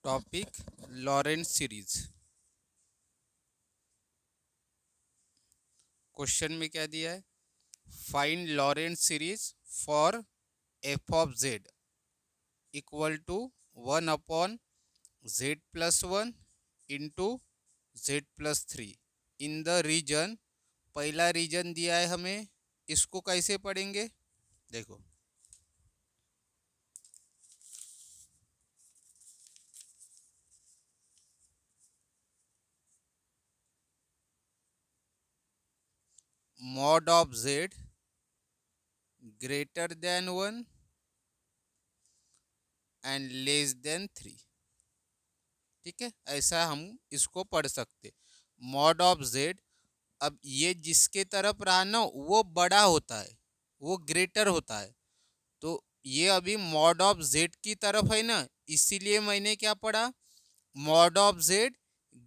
Topic Laurent series. Question में क्या दिया है? Find Laurent series for F of Z equal to 1/z+1 into z+3 in the region. पहला region दिया है हमें, इसको कैसे पढ़ेंगे? देखो, mod of Z greater than 1 and less than 3। ठीक है, ऐसा हम इसको पढ़ सकते। मॉड ऑफ जेड, अब ये जिसके तरफ रहा ना वो बड़ा होता है, वो ग्रेटर होता है। तो ये अभी मॉड ऑफ जेड की तरफ है ना, इसीलिए मैंने क्या पढ़ा? Mod of Z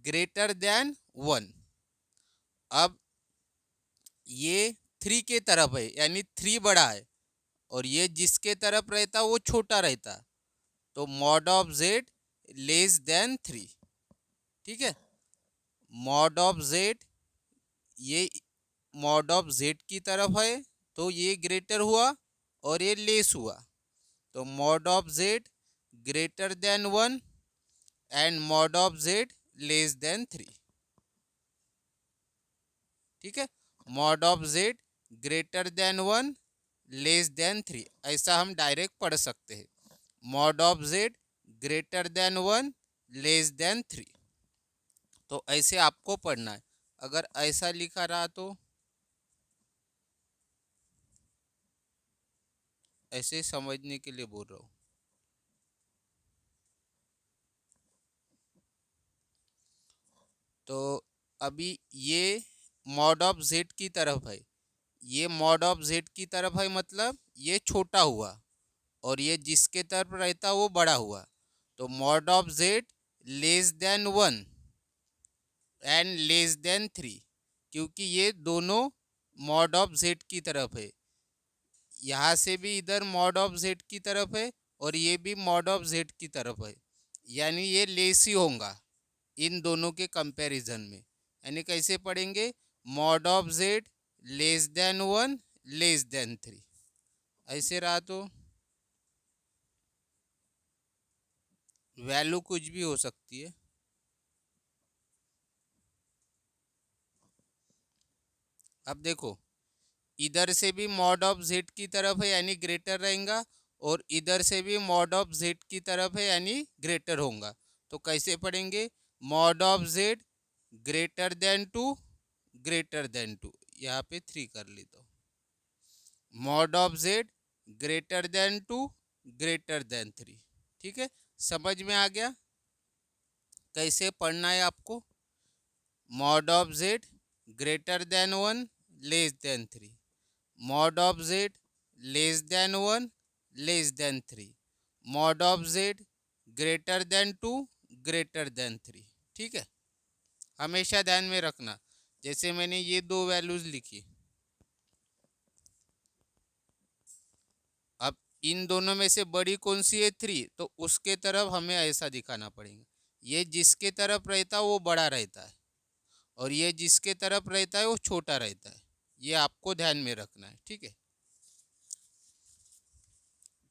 greater than 1। अब ये 3 के तरफ है, यानी 3 बड़ा है, और ये जिसके तरफ रहता वो छोटा रहता। तो mod of Z less than 3। ठीक है, मॉड ऑफ जेड, ये मॉड ऑफ जेड की तरफ है तो ये ग्रेटर हुआ और ये लेस हुआ। तो mod of Z greater than 1 and mod of Z less than 3। ठीक है, mod of Z greater than 1 less than 3, ऐसा हम डायरेक्ट पढ़ सकते हैं। Mod of Z greater than 1 less than 3, तो ऐसे आपको पढ़ना है। अगर ऐसा लिखा रहा तो ऐसे समझने के लिए बोल रहा हूँ। तो अभी ये मॉड ऑफ जेड की तरफ है, ये मॉड ऑफ जेड की तरफ है, मतलब ये छोटा हुआ, और ये जिसके तरफ रहता वो बड़ा हुआ। तो mod of Z less than 1 and less than 3, क्योंकि ये दोनों मॉड ऑफ जेड की तरफ है। यहाँ से भी इधर मॉड ऑफ जेड की तरफ है और ये भी मॉड ऑफ जेड की तरफ है, यानी ये लेस ही होगा इन दोनों के कंपैरिजन में। यानी कैसे पढ़ेंगे? Mod of Z less than 1 less than 3, ऐसे रहा तो वैल्यू कुछ भी हो सकती है। अब देखो, इधर से भी मॉड ऑफ जेड की तरफ है यानी ग्रेटर रहेगा, और इधर से भी मॉड ऑफ जेड की तरफ है यानी ग्रेटर होगा। तो कैसे पढ़ेंगे? Mod of Z greater then 2 greater than 2, यहाँ पे 3 कर ली। तो mod of Z greater then 2 greater than 3। ठीक है, समझ में आ गया कैसे पढ़ना है आपको? Mod of Z greater than 1 less than 3, mod of Z less than 1 less than 3, mod of Z greater then 2 greater than 3। ठीक है, हमेशा ध्यान में रखना। जैसे मैंने ये दो वैल्यूज लिखी, अब इन दोनों में से बड़ी कौन सी है? 3, तो उसके तरफ हमें ऐसा दिखाना पड़ेगा। ये जिसके तरफ रहता वो बड़ा रहता है, और ये जिसके तरफ रहता है वो छोटा रहता है। ये आपको ध्यान में रखना है। ठीक है,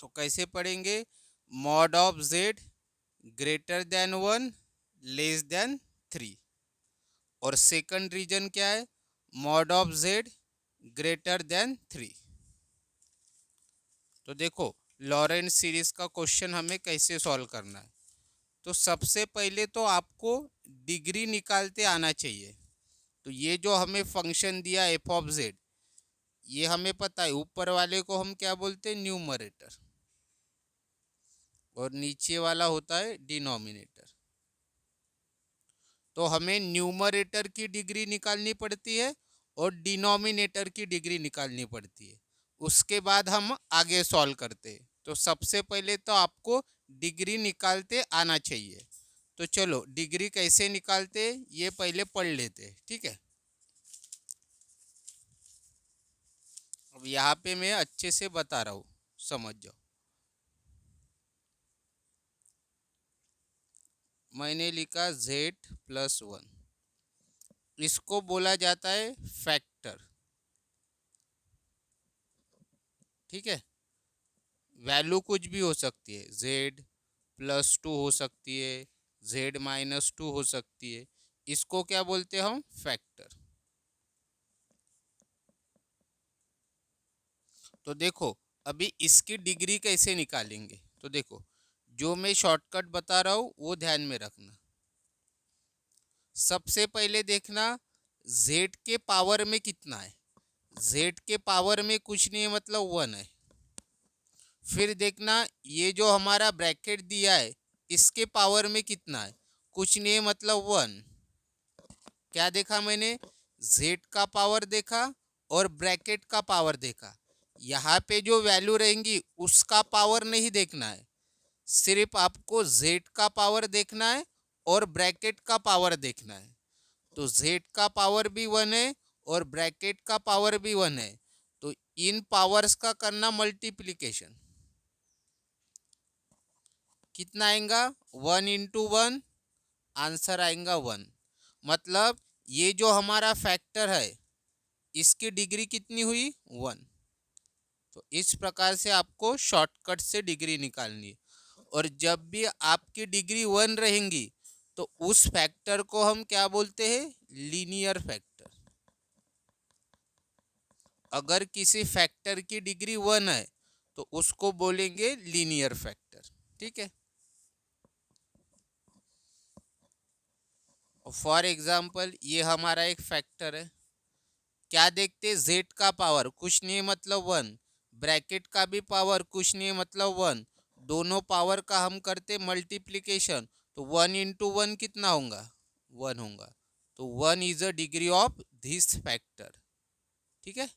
तो कैसे पढ़ेंगे? Mod of Z greater than 1 less than 3, और सेकंड रीजन क्या है? Mod of Z greater then 3। तो देखो, लॉरेंट सीरीज का क्वेश्चन हमें कैसे सॉल्व करना है। तो सबसे पहले तो आपको डिग्री निकालते आना चाहिए। तो ये जो हमें फंक्शन दिया एफ ऑफ जेड, ये हमें पता है ऊपर वाले को हम क्या बोलते हैं? न्यूमरेटर, और नीचे वाला होता है डिनोमिनेटर। तो हमें न्यूमरेटर की डिग्री निकालनी पड़ती है और डिनोमिनेटर की डिग्री निकालनी पड़ती है, उसके बाद हम आगे सॉल्व करते हैं। तो सबसे पहले तो आपको डिग्री निकालते आना चाहिए। तो चलो डिग्री कैसे निकालते ये पहले पढ़ लेते हैं। ठीक है, अब यहाँ पे मैं अच्छे से बता रहा हूँ, समझ जाओ। मैंने लिखा z+1, इसको बोला जाता है फैक्टर। ठीक है, वैल्यू कुछ भी हो सकती है, z+2 हो सकती है, z-2 हो सकती है, इसको क्या बोलते हैं हम? फैक्टर। तो देखो अभी इसकी डिग्री कैसे निकालेंगे, तो देखो जो मैं शॉर्टकट बता रहा हूँ वो ध्यान में रखना। सबसे पहले देखना z के पावर में कितना है, z के पावर में कुछ नहीं है मतलब 1 है। फिर देखना ये जो हमारा ब्रैकेट दिया है इसके पावर में कितना है, कुछ नहीं है मतलब 1। क्या देखा मैंने? z का पावर देखा और ब्रैकेट का पावर देखा। यहाँ पे जो वैल्यू रहेंगी उसका पावर नहीं देखना है, सिर्फ आपको z का पावर देखना है और ब्रैकेट का पावर देखना है। तो z का पावर भी 1 है और ब्रैकेट का पावर भी 1 है, तो इन पावर्स का करना मल्टीप्लीकेशन। कितना आएगा? 1 × 1, आंसर आएगा 1। मतलब ये जो हमारा फैक्टर है इसकी डिग्री कितनी हुई? 1। तो इस प्रकार से आपको शॉर्टकट से डिग्री निकालनी है। और जब भी आपकी डिग्री 1 रहेंगी तो उस फैक्टर को हम क्या बोलते हैं? Linear factor. अगर किसी फैक्टर की डिग्री 1 है तो उसको बोलेंगे लीनियर फैक्टर। ठीक है, फॉर एग्जाम्पल ये हमारा एक फैक्टर है। क्या देखते? z का पावर कुछ नहीं मतलब 1, ब्रैकेट का भी पावर कुछ नहीं मतलब 1, दोनों पावर का हम करते मल्टीप्लीकेशन, तो 1 × 1 कितना होगा? 1 होगा। तो 1 is a degree of this factor. ठीक है,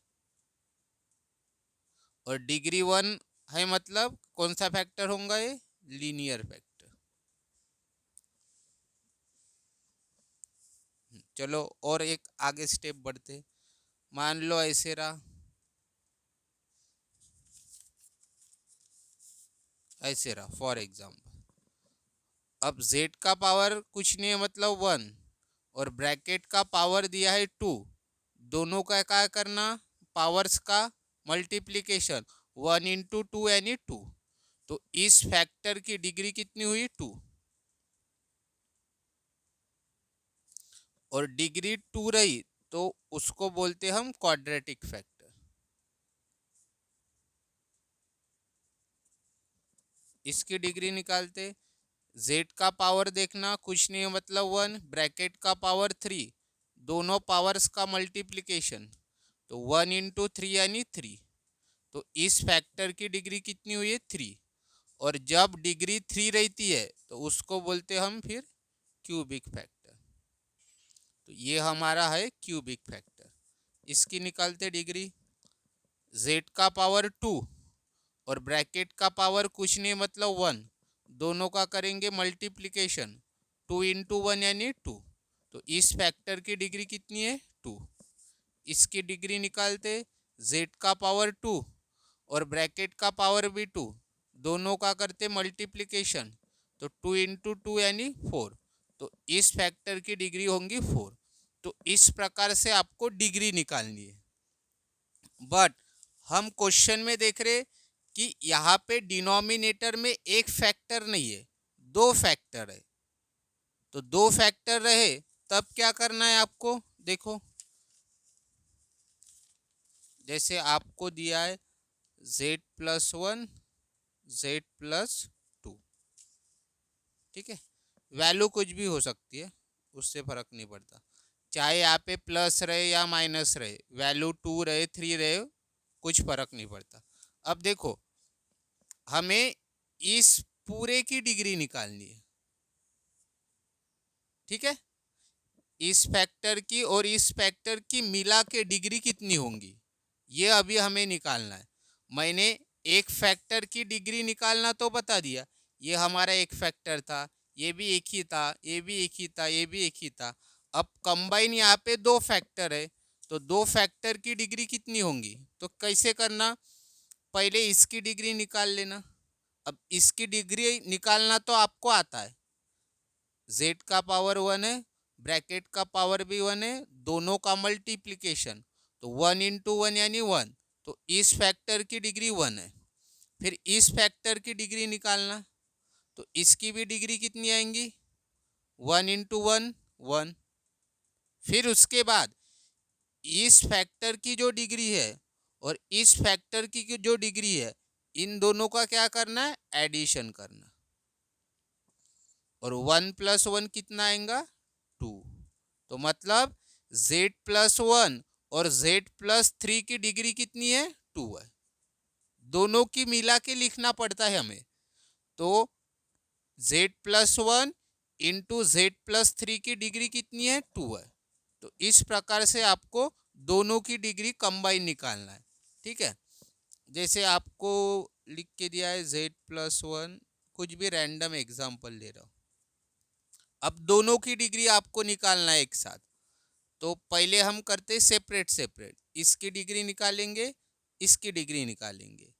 और डिग्री 1 है मतलब कौन सा फैक्टर होगा? ये लीनियर फैक्टर। चलो और एक आगे स्टेप बढ़ते। मान लो ऐसे रहा, ऐसे रहा फॉर एग्जाम्पल। अब z का पावर कुछ नहीं है मतलब 1 और ब्रैकेट का पावर दिया है 2, दोनों का क्या करना? पावर्स का मल्टीप्लीकेशन, 1 × 2 यानी 2। तो इस फैक्टर की डिग्री कितनी हुई? 2। और डिग्री 2 रही तो उसको बोलते हम क्वाड्रेटिक फैक्टर। इसकी डिग्री निकालते, z का पावर देखना कुछ नहीं है मतलब 1, ब्रैकेट का पावर 3, दोनों पावर्स का मल्टीप्लीकेशन, तो 1 × 3 यानी 3। तो इस फैक्टर की डिग्री कितनी हुई है? 3। और जब डिग्री 3 रहती है तो उसको बोलते हम फिर क्यूबिक फैक्टर। तो ये हमारा है क्यूबिक फैक्टर। इसकी निकालते डिग्री, z का पावर 2 और ब्रैकेट का पावर कुछ नहीं मतलब 1, दोनों का करेंगे मल्टीप्लीकेशन, 2 × 1 यानी 2। तो इस फैक्टर की डिग्री कितनी है? 2। इसकी डिग्री निकालते, z का पावर 2 और ब्रैकेट का पावर भी 2, दोनों का करते मल्टीप्लीकेशन, तो 2 × 2 यानी 4। तो इस फैक्टर की डिग्री होंगी 4। तो इस प्रकार से आपको डिग्री निकालनी है। बट हम क्वेश्चन में देख रहे कि यहाँ पे डिनोमिनेटर में एक फैक्टर नहीं है, 2 फैक्टर है। तो 2 फैक्टर रहे तब क्या करना है आपको? देखो जैसे आपको दिया है z+1, z+2। ठीक है, वैल्यू कुछ भी हो सकती है, उससे फर्क नहीं पड़ता, चाहे यहाँ पे प्लस रहे या माइनस रहे, वैल्यू 2 रहे 3 रहे, कुछ फर्क नहीं पड़ता। अब देखो हमें इस पूरे की डिग्री निकालनी है। ठीक है, इस फैक्टर की और इस फैक्टर की मिला के डिग्री कितनी होंगी ये अभी हमें निकालना है। मैंने एक फैक्टर की डिग्री निकालना तो बता दिया, ये हमारा एक फैक्टर था, ये भी एक ही था, ये भी एक ही था, ये भी एक ही था। अब कंबाइन यहाँ पे 2 फैक्टर है, तो 2 फैक्टर की डिग्री कितनी होंगी? तो कैसे करना? पहले इसकी डिग्री निकाल लेना। अब इसकी डिग्री निकालना तो आपको आता है, जेड का पावर 1 है, ब्रैकेट का पावर भी 1 है, दोनों का मल्टीप्लीकेशन, तो 1 × 1 यानी 1, तो इस फैक्टर की डिग्री 1 है। फिर इस फैक्टर की डिग्री निकालना, तो इसकी भी डिग्री कितनी आएंगी, 1 × 1 1। फिर उसके बाद इस फैक्टर की जो डिग्री है और इस फैक्टर की जो डिग्री है, इन दोनों का क्या करना है, एडिशन करना, और 1 + 1 कितना आएगा, 2। तो मतलब z+1 और z+3 की डिग्री कितनी है, 2 है। दोनों की मिला के लिखना पड़ता है हमें, तो z+1 इंटू z+3 की डिग्री कितनी है, 2 है। तो इस प्रकार से आपको दोनों की डिग्री कंबाइन निकालना है। ठीक है, जैसे आपको लिख के दिया है z+1, कुछ भी रैंडम एग्जांपल ले रहा हूं। अब दोनों की डिग्री आपको निकालना है एक साथ, तो पहले हम करते सेपरेट सेपरेट, इसकी डिग्री निकालेंगे, इसकी डिग्री निकालेंगे।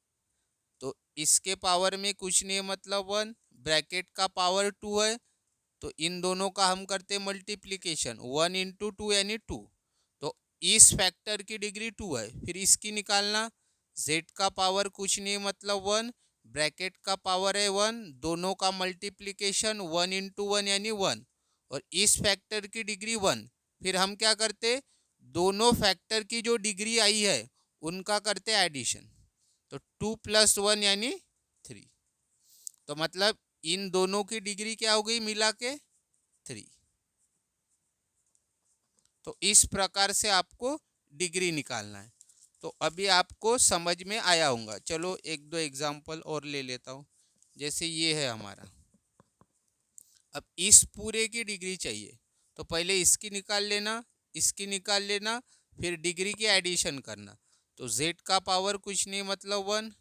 तो इसके पावर में कुछ नहीं है, मतलब 1, ब्रैकेट का पावर 2 है, तो इन दोनों का हम करते मल्टीप्लीकेशन, 1 × 2 यानी 2। तो इस फैक्टर की डिग्री 2 है। फिर इसकी निकालना, z का पावर कुछ नहीं मतलब 1, ब्रैकेट का पावर है 1, दोनों का मल्टीप्लीकेशन 1 × 1 यानी 1, और इस फैक्टर की डिग्री 1। फिर हम क्या करते, दोनों फैक्टर की जो डिग्री आई है उनका करते एडिशन, तो 2 + 1 यानी 3। तो मतलब इन दोनों की डिग्री क्या हो गई मिला के, 3। तो इस प्रकार से आपको डिग्री निकालना है। तो अभी आपको समझ में आया होगा। चलो एक दो एग्जांपल और ले लेता हूँ। जैसे ये है हमारा, अब इस पूरे की डिग्री चाहिए, तो पहले इसकी निकाल लेना, इसकी निकाल लेना, फिर डिग्री की एडिशन करना। तो z का पावर कुछ नहीं मतलब 1,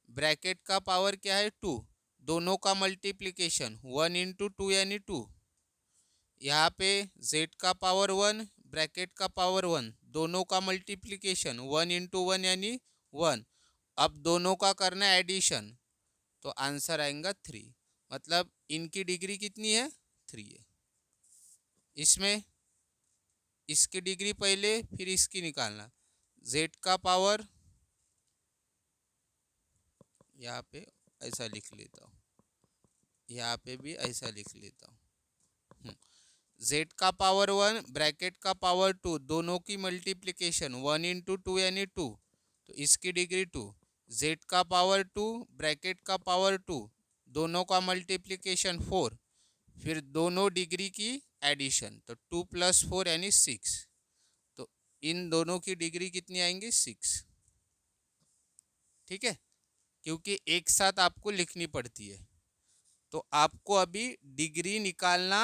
ब्रैकेट का पावर क्या है 2, दोनों का मल्टीप्लीकेशन 1 × 2 यानी 2। यहाँ पे z का पावर 1, ब्रैकेट का पावर 1, दोनों का मल्टीप्लीकेशन 1 × 1 यानी 1। अब दोनों का करना एडिशन, तो आंसर आएगा 3। मतलब इनकी डिग्री कितनी है, 3 है। इसमें इसकी डिग्री पहले, फिर इसकी निकालना, z का पावर यहाँ पे ऐसा लिख लेता हूँ, यहाँ पे भी ऐसा लिख लेता हूँ। z का पावर 1, ब्रैकेट का पावर 2, दोनों की मल्टीप्लीकेशन 1 × 2 यानी 2, तो इसकी डिग्री 2। z का पावर 2, ब्रैकेट का पावर 2, दोनों का मल्टीप्लीकेशन 4, फिर दोनों डिग्री की एडिशन, तो 2 + 4 यानी 6। तो इन दोनों की डिग्री कितनी आएंगी, 6। ठीक है, क्योंकि एक साथ आपको लिखनी पड़ती है। तो आपको अभी डिग्री निकालना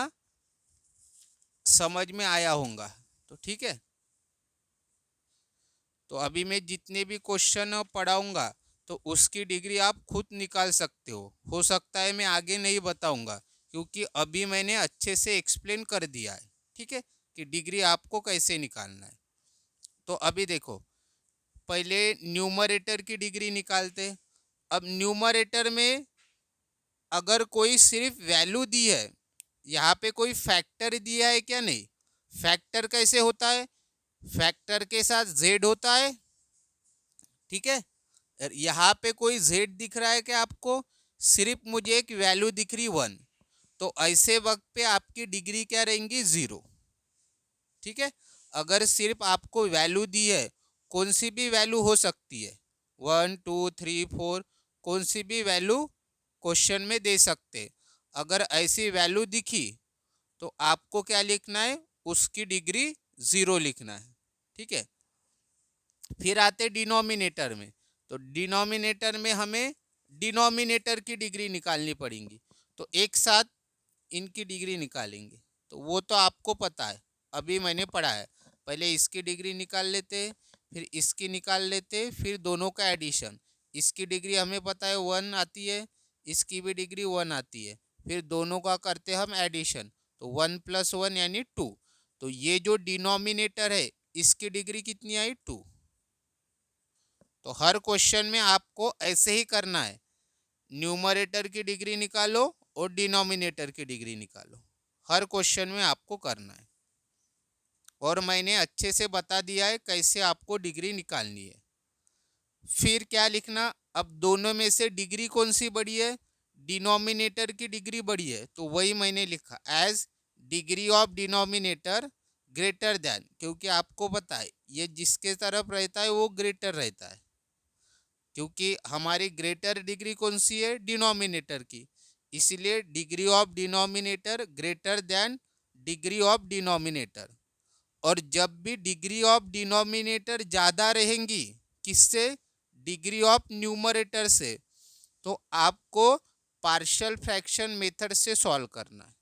समझ में आया होगा, तो ठीक है। तो अभी मैं जितने भी क्वेश्चन पढ़ाऊंगा तो उसकी डिग्री आप खुद निकाल सकते हो सकता है मैं आगे नहीं बताऊंगा, क्योंकि अभी मैंने अच्छे से एक्सप्लेन कर दिया है। ठीक है, कि डिग्री आपको कैसे निकालना है। तो अभी देखो, पहले न्यूमरेटर की डिग्री निकालते। अब न्यूमरेटर में अगर कोई सिर्फ वैल्यू दी है, यहाँ पे कोई फैक्टर दिया है क्या, नहीं। फैक्टर कैसे होता है, फैक्टर के साथ z होता है। ठीक है, यहाँ पे कोई z दिख रहा है क्या आपको, सिर्फ मुझे एक वैल्यू दिख रही 1, तो ऐसे वक्त पे आपकी डिग्री क्या रहेंगी, 0। ठीक है, अगर सिर्फ आपको वैल्यू दी है, कौन सी भी वैल्यू हो सकती है, 1 2 3 4, कौन सी भी वैल्यू क्वेश्चन में दे सकते। अगर ऐसी वैल्यू दिखी तो आपको क्या लिखना है, उसकी डिग्री 0 लिखना है। ठीक है, फिर आते डिनोमिनेटर में। तो डिनोमिनेटर में हमें डिनोमिनेटर की डिग्री निकालनी पड़ेगी, तो एक साथ इनकी डिग्री निकालेंगे। तो वो तो आपको पता है, अभी मैंने पढ़ा है। पहले इसकी डिग्री निकाल लेते, फिर इसकी निकाल लेते, फिर दोनों का एडिशन। इसकी डिग्री हमें पता है 1 आती है, इसकी भी डिग्री 1 आती है, फिर दोनों का करते हम एडिशन, तो 1 + 1 यानी 2। तो ये जो डिनोमिनेटर है इसकी डिग्री कितनी आई, 2। तो हर क्वेश्चन में आपको ऐसे ही करना है, न्यूमरेटर की डिग्री निकालो और डिनोमिनेटर की डिग्री निकालो। हर क्वेश्चन में आपको करना है, और मैंने अच्छे से बता दिया है कैसे आपको डिग्री निकालनी है। फिर क्या लिखना, अब दोनों में से डिग्री कौन सी बड़ी है, डिनोमिनेटर की डिग्री बड़ी है, तो वही मैंने लिखा as degree of denominator greater than, क्योंकि आपको पता है ये जिसके तरफ रहता है वो ग्रेटर रहता है, क्योंकि हमारी ग्रेटर डिग्री कौन सी है, डिनोमिनेटर की, इसलिए degree of denominator greater then degree of denominator. और जब भी डिग्री ऑफ डिनोमिनेटर ज़्यादा रहेंगी किससे, डिग्री ऑफ न्यूमरेटर से, तो आपको पार्शियल फ्रैक्शन मेथड से सॉल्व करना है।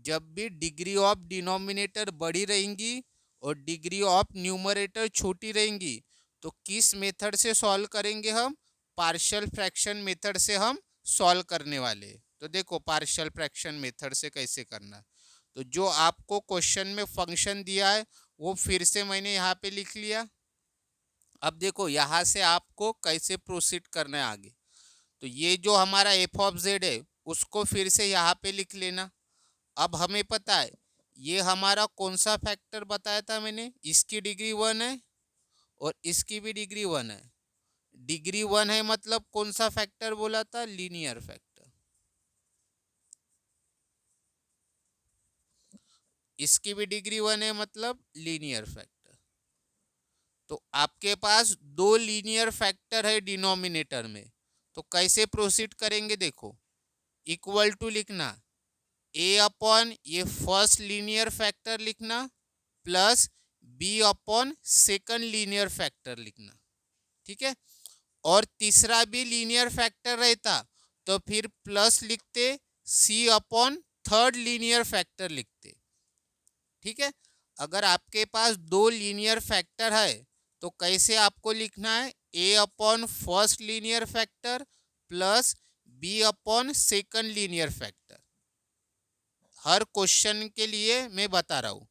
जब भी डिग्री ऑफ डिनोमिनेटर बड़ी रहेंगी और डिग्री ऑफ न्यूमरेटर छोटी रहेंगी तो किस मेथड से सॉल्व करेंगे हम, पार्शियल फ्रैक्शन मेथड से हम सॉल्व करने वाले। तो देखो पार्शियल फ्रैक्शन मेथड से कैसे करना है, तो जो आपको क्वेश्चन में फंक्शन दिया है वो फिर से मैंने यहाँ पे लिख लिया। अब देखो यहाँ से आपको कैसे प्रोसीड करना है आगे, तो ये जो हमारा एफ ऑफ जेड है उसको फिर से यहाँ पे लिख लेना। अब हमें पता है ये हमारा कौन सा फैक्टर बताया था मैंने, इसकी डिग्री 1 है और इसकी भी डिग्री 1 है। डिग्री 1 है मतलब कौन सा फैक्टर बोला था, लीनियर फैक्टर। इसकी भी डिग्री 1 है मतलब लीनियर फैक्टर। तो आपके पास दो लीनियर फैक्टर है डिनोमिनेटर में, तो कैसे प्रोसीड करेंगे, देखो इक्वल टू लिखना ए अपॉन ये फर्स्ट लीनियर फैक्टर लिखना plus B upon second linear factor लिखना, ठीक है। और तीसरा भी लीनियर फैक्टर रहता तो फिर प्लस लिखते, सी अपॉन थर्ड लीनियर फैक्टर लिखते, ठीक है। अगर आपके पास दो लीनियर फैक्टर है तो कैसे आपको लिखना है, A upon first linear factor plus B upon second linear factor. हर क्वेश्चन के लिए मैं बता रहा हूँ,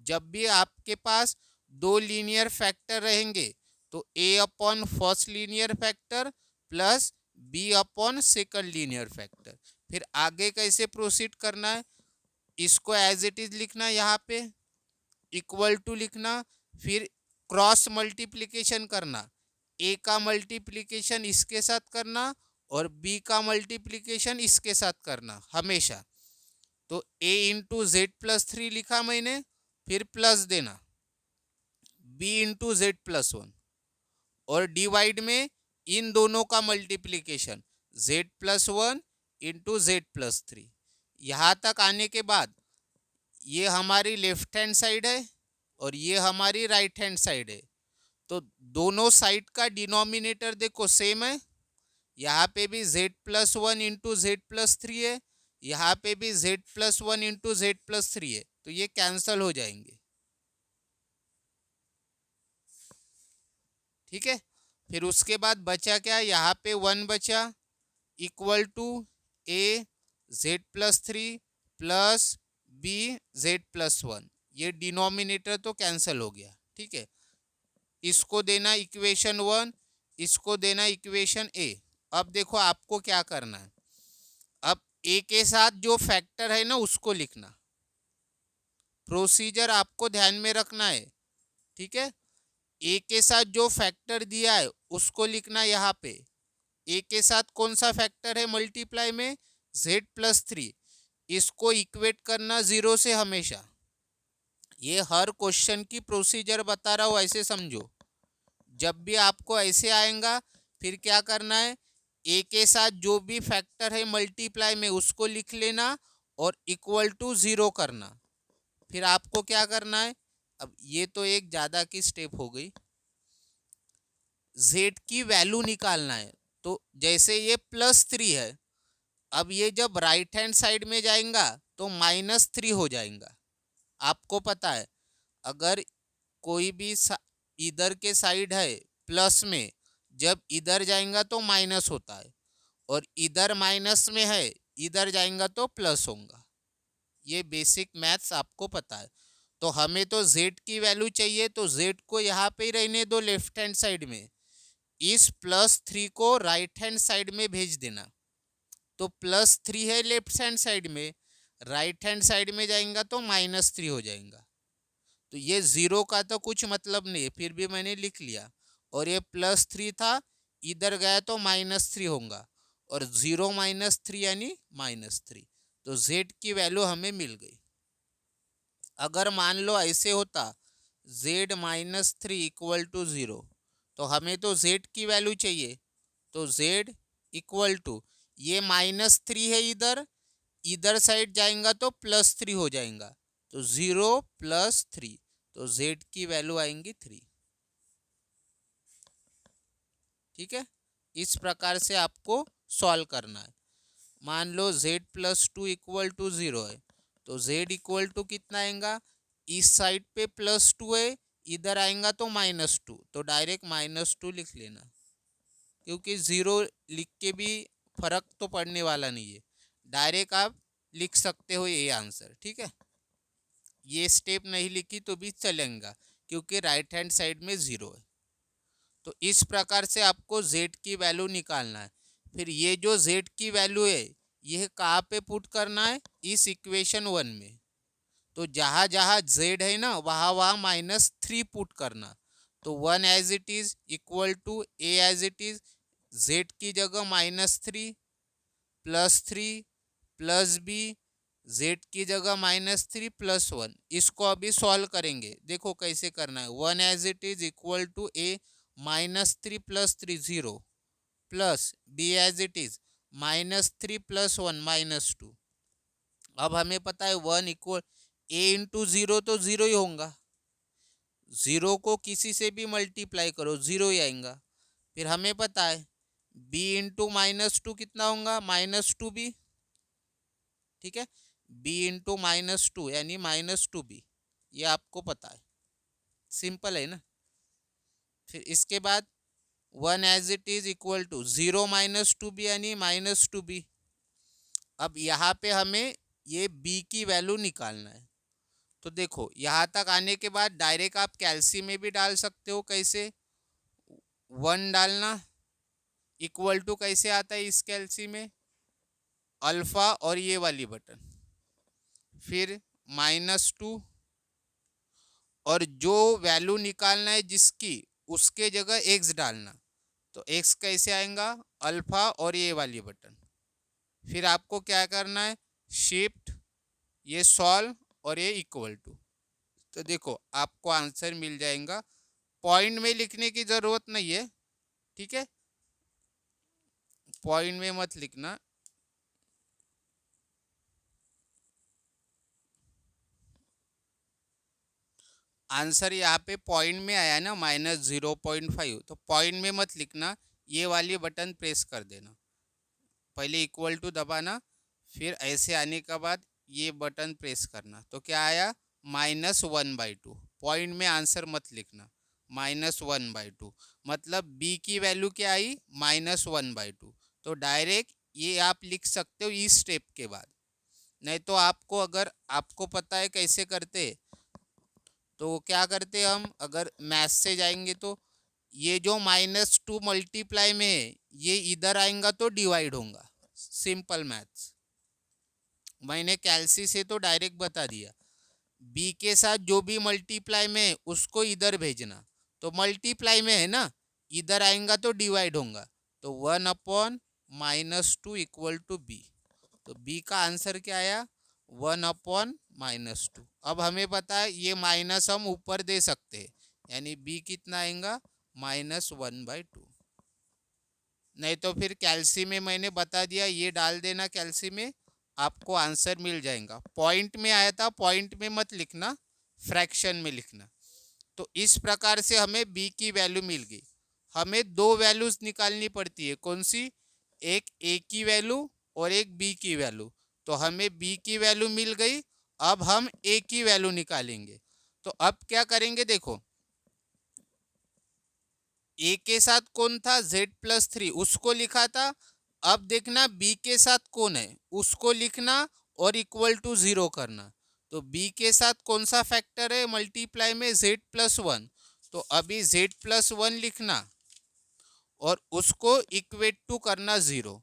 जब भी आपके पास दो लीनियर फैक्टर रहेंगे तो A upon first linear factor plus B upon second linear factor. फिर आगे कैसे प्रोसीड करना है, इसको एज इट इज लिखना, यहाँ पे इक्वल टू लिखना, फिर क्रॉस मल्टीप्लिकेशन करना, ए का मल्टीप्लिकेशन इसके साथ करना और बी का मल्टीप्लिकेशन इसके साथ करना हमेशा। तो a इंटू जेड प्लस 3 लिखा मैंने, फिर प्लस देना b इंटू जेड प्लस 1 और डिवाइड में इन दोनों का multiplication z plus 1 into Z plus 3। यहाँ तक आने के बाद ये हमारी लेफ्ट हैंड साइड है और ये हमारी राइट हैंड साइड है, तो दोनों साइड का डिनोमिनेटर देखो सेम है। यहाँ पे भी z plus 1 into Z plus 3 है, यहाँ पे भी z plus 1 into Z plus 3 है, तो ये कैंसल हो जाएंगे, ठीक है। फिर उसके बाद बचा क्या, यहाँ पे 1 बचा equal to A Z plus 3 plus B Z plus 1, ये डिनोमिनेटर तो कैंसिल हो गया, ठीक है। इसको देना इक्वेशन 1, इसको देना इक्वेशन ए। अब देखो आपको क्या करना है, अब ए के साथ जो फैक्टर है ना उसको लिखना, प्रोसीजर आपको ध्यान में रखना है, ठीक है। ए के साथ जो फैक्टर दिया है उसको लिखना यहाँ पे, ए के साथ कौन सा फैक्टर है मल्टीप्लाई में, z प्लस 3, इसको इक्वेट करना जीरो से हमेशा। ये हर क्वेश्चन की प्रोसीजर बता रहा हूँ, ऐसे समझो। जब भी आपको ऐसे आएगा फिर क्या करना है, ए के साथ जो भी फैक्टर है मल्टीप्लाई में उसको लिख लेना और इक्वल टू जीरो करना। फिर आपको क्या करना है, अब ये तो एक ज़्यादा की स्टेप हो गई, z की वैल्यू निकालना है। तो जैसे ये प्लस 3 है, अब ये जब राइट हैंड साइड में जाएगा तो -3 हो जाएगा। आपको पता है अगर कोई भी इधर के साइड है प्लस में, जब इधर जाएगा तो माइनस होता है, और इधर माइनस में है इधर जाएगा तो प्लस होगा। ये बेसिक मैथ्स आपको पता है। तो हमें तो z की वैल्यू चाहिए, तो z को यहाँ पे ही रहने दो लेफ्ट हैंड साइड में, इस +3 को राइट हैंड साइड में भेज देना। तो +3 है लेफ्ट हैंड साइड में, राइट हैंड साइड में जाएगा तो -3 हो जाएगा। तो ये 0 का तो कुछ मतलब नहीं है, फिर भी मैंने लिख लिया। और ये +3 था, इधर गया तो -3 होगा, और 0 -3 यानी -3। तो z की वैल्यू हमें मिल गई। अगर मान लो ऐसे होता z -3 = 0, तो हमें तो z की वैल्यू चाहिए। तो z इक्वल टू, ये -3 है, इधर इधर साइड जाएगा तो +3 हो जाएगा, तो 0 + 3, तो z की वैल्यू आएंगी 3। ठीक है, इस प्रकार से आपको सॉल्व करना है। मान लो z +2 = 0 है, तो z इक्वल टू कितना आएगा, इस साइड पे +2 है, इधर आएगा तो -2, तो डायरेक्ट -2 लिख लेना, क्योंकि 0 लिख के भी फर्क तो पड़ने वाला नहीं है, डायरेक्ट आप लिख सकते हो ये आंसर। ठीक है, ये स्टेप नहीं लिखी तो भी चलेगा, क्योंकि राइट हैंड साइड में 0 है। तो इस प्रकार से आपको z की वैल्यू निकालना है। फिर ये जो z की वैल्यू है, यह कहाँ पे पुट करना है, इस इक्वेशन 1 में। तो जहाँ जहाँ z है ना, वहाँ वहाँ -3 पुट करना। तो 1 as it is equal to a as it is, z की जगह -3 +3 प्लस b, z की जगह -3 +1। इसको अभी सॉल्व करेंगे, देखो कैसे करना है। 1 as it is equal to a -3 + 3 0, plus b as it is -3 + 1 -2। अब हमें पता है 1 इक्वल a इंटू 0 तो 0 ही होगा, 0 को किसी से भी मल्टीप्लाई करो 0 ही आएगा। फिर हमें पता है b इंटू -2 कितना होगा, -2b। ठीक है, b इंटू -2 यानी -2b, ये आपको पता है, सिंपल है ना। फिर इसके बाद 1 as it is equal to 0 -2b यानी -2b। अब यहाँ पे हमें ये b की वैल्यू निकालना है। तो देखो यहाँ तक आने के बाद डायरेक्ट आप कैल्सी में भी डाल सकते हो। कैसे, 1 डालना इक्वल टू कैसे आता है इस कैल्सी में, अल्फा और ये वाली बटन, फिर -2, और जो वैल्यू निकालना है जिसकी, उसके जगह x डालना। तो x कैसे आएगा, अल्फा और ये वाली बटन। फिर आपको क्या करना है, शिफ्ट, ये सॉल्व और ये इक्वल टू। तो देखो आपको आंसर मिल जाएगा। पॉइंट में लिखने की जरूरत नहीं है, ठीक है, पॉइंट में मत लिखना। आंसर यहाँ पे पॉइंट में आया ना -0.5, तो पॉइंट में मत लिखना, ये वाली बटन प्रेस कर देना। पहले इक्वल टू दबाना, फिर ऐसे आने के बाद ये बटन प्रेस करना। तो क्या आया, -1/2। पॉइंट में आंसर मत लिखना, -1/2, मतलब b की वैल्यू क्या आई, -1/2। तो डायरेक्ट ये आप लिख सकते हो इस स्टेप के बाद। नहीं तो आपको, अगर आपको पता है कैसे करते, तो क्या करते हम, अगर मैथ से जाएंगे तो ये जो -2 मल्टीप्लाई में है, ये इधर आएगा तो डिवाइड होगा। सिंपल मैथ्स, मैंने कैल्सी से तो डायरेक्ट बता दिया। बी के साथ जो भी मल्टीप्लाई में है उसको इधर भेजना। तो मल्टीप्लाई में है ना, इधर आएगा तो डिवाइड होगा। तो 1/-2 इक्वल टू बी। तो बी का आंसर क्या आया, 1/-2। अब हमें पता है ये माइनस हम ऊपर दे सकते हैं, यानी बी कितना आएगा, -1/2। नहीं तो फिर कैल्सी में मैंने बता दिया, ये डाल देना कैल्सी में, आपको आंसर मिल जाएगा। पॉइंट में आया था, पॉइंट में मत लिखना, फ्रैक्शन में लिखना। तो इस प्रकार से हमें b की वैल्यू मिल गई। हमें दो वैल्यूज निकालनी पड़ती है, कौन सी, एक a की वैल्यू और एक b की वैल्यू। तो हमें b की वैल्यू मिल गई, अब हम a की वैल्यू निकालेंगे। तो अब क्या करेंगे, देखो a के साथ कौन था, z+3, उसको लिखा था। अब देखना b के साथ कौन है, उसको लिखना और इक्वल टू 0 करना। तो b के साथ कौन सा फैक्टर है मल्टीप्लाई में, z+1, तो अभी z+1 लिखना और उसको इक्वेट टू करना 0,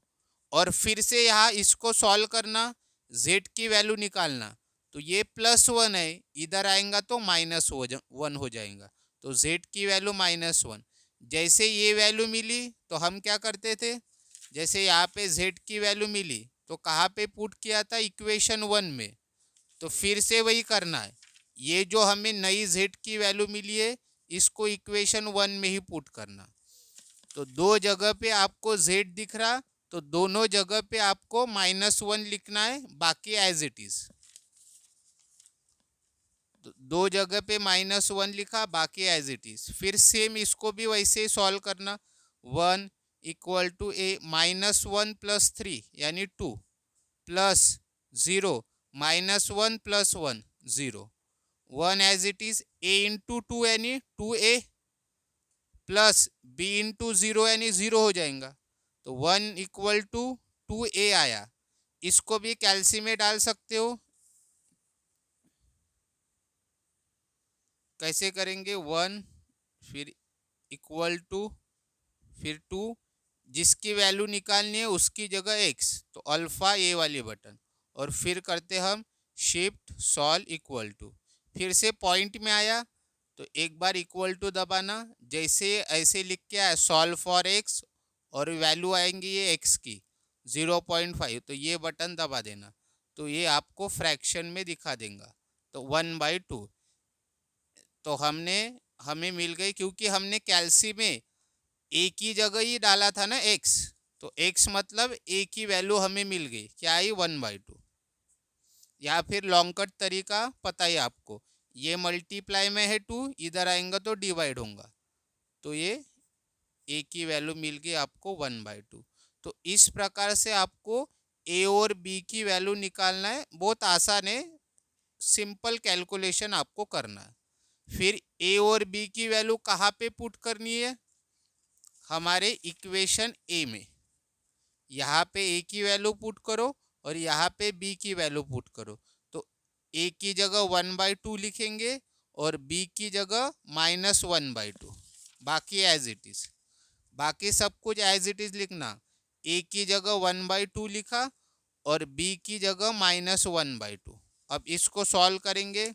और फिर से यहाँ इसको सॉल्व करना। जेड की वैल्यू निकालना, तो ये +1 है, इधर आएगा तो -1 हो जाएगा, तो जेड की वैल्यू -1। जैसे ये वैल्यू मिली तो हम क्या करते थे, जैसे यहाँ पे जेड की वैल्यू मिली तो कहाँ पे पुट किया था, इक्वेशन 1 में, तो फिर से वही करना है। ये जो हमें नई जेड की वैल्यू मिली है इसको इक्वेशन 1 में ही पुट करना। तो दो जगह पे आपको जेड दिख रहा, तो दोनों जगह पे आपको -1 लिखना है, बाकी एज इट इज। तो दो जगह पे -1 लिखा, बाकी एज इट इज। फिर सेम इसको भी वैसे ही सॉल्व करना। 1 इक्वल टू ए -1 + 3 यानी 2 प्लस 0 -1 + 1 0 1 as it is. A into 2 यानी 2a प्लस बी इंटू 0 यानी 0 हो जाएगा, तो 1 इक्वल टू 2a आया। इसको भी कैल्सी में डाल सकते हो। कैसे करेंगे, 1 फिर इक्वल टू फिर 2, जिसकी वैल्यू निकालनी है उसकी जगह x, तो अल्फा ए वाली बटन, और फिर करते हम शिफ्ट सॉल्व इक्वल टू। फिर से पॉइंट में आया तो एक बार इक्वल टू दबाना, जैसे ऐसे लिख के आया सॉल्व फॉर x, और वैल्यू आएंगी ये x की 0.5, तो ये बटन दबा देना, तो ये आपको फ्रैक्शन में दिखा देगा। तो 1/2 तो हमें मिल गई, क्योंकि हमने कैल्सी में ए की जगह ही डाला था ना x, तो x मतलब ए की वैल्यू हमें मिल गई, क्या आई 1/2। या फिर लॉन्ग कट तरीका पता ही आपको, ये मल्टीप्लाई में है 2, इधर आएगा तो डिवाइड होगा, तो ये ए की वैल्यू मिल गई आपको 1/2। तो इस प्रकार से आपको ए और बी की वैल्यू निकालना है, बहुत आसान है, सिंपल कैलकुलेशन आपको करना है। फिर ए और बी की वैल्यू कहाँ पे पुट करनी है, हमारे इक्वेशन ए में। यहाँ पे ए की वैल्यू पुट करो और यहाँ पे बी की वैल्यू पुट करो, तो ए की जगह 1/2 लिखेंगे और बी की जगह -1/2, बाकी एज इट इज। बाकी सब कुछ एज इट इज लिखना। ए की जगह 1/2 लिखा और बी की जगह -1/2। अब इसको सॉल्व करेंगे।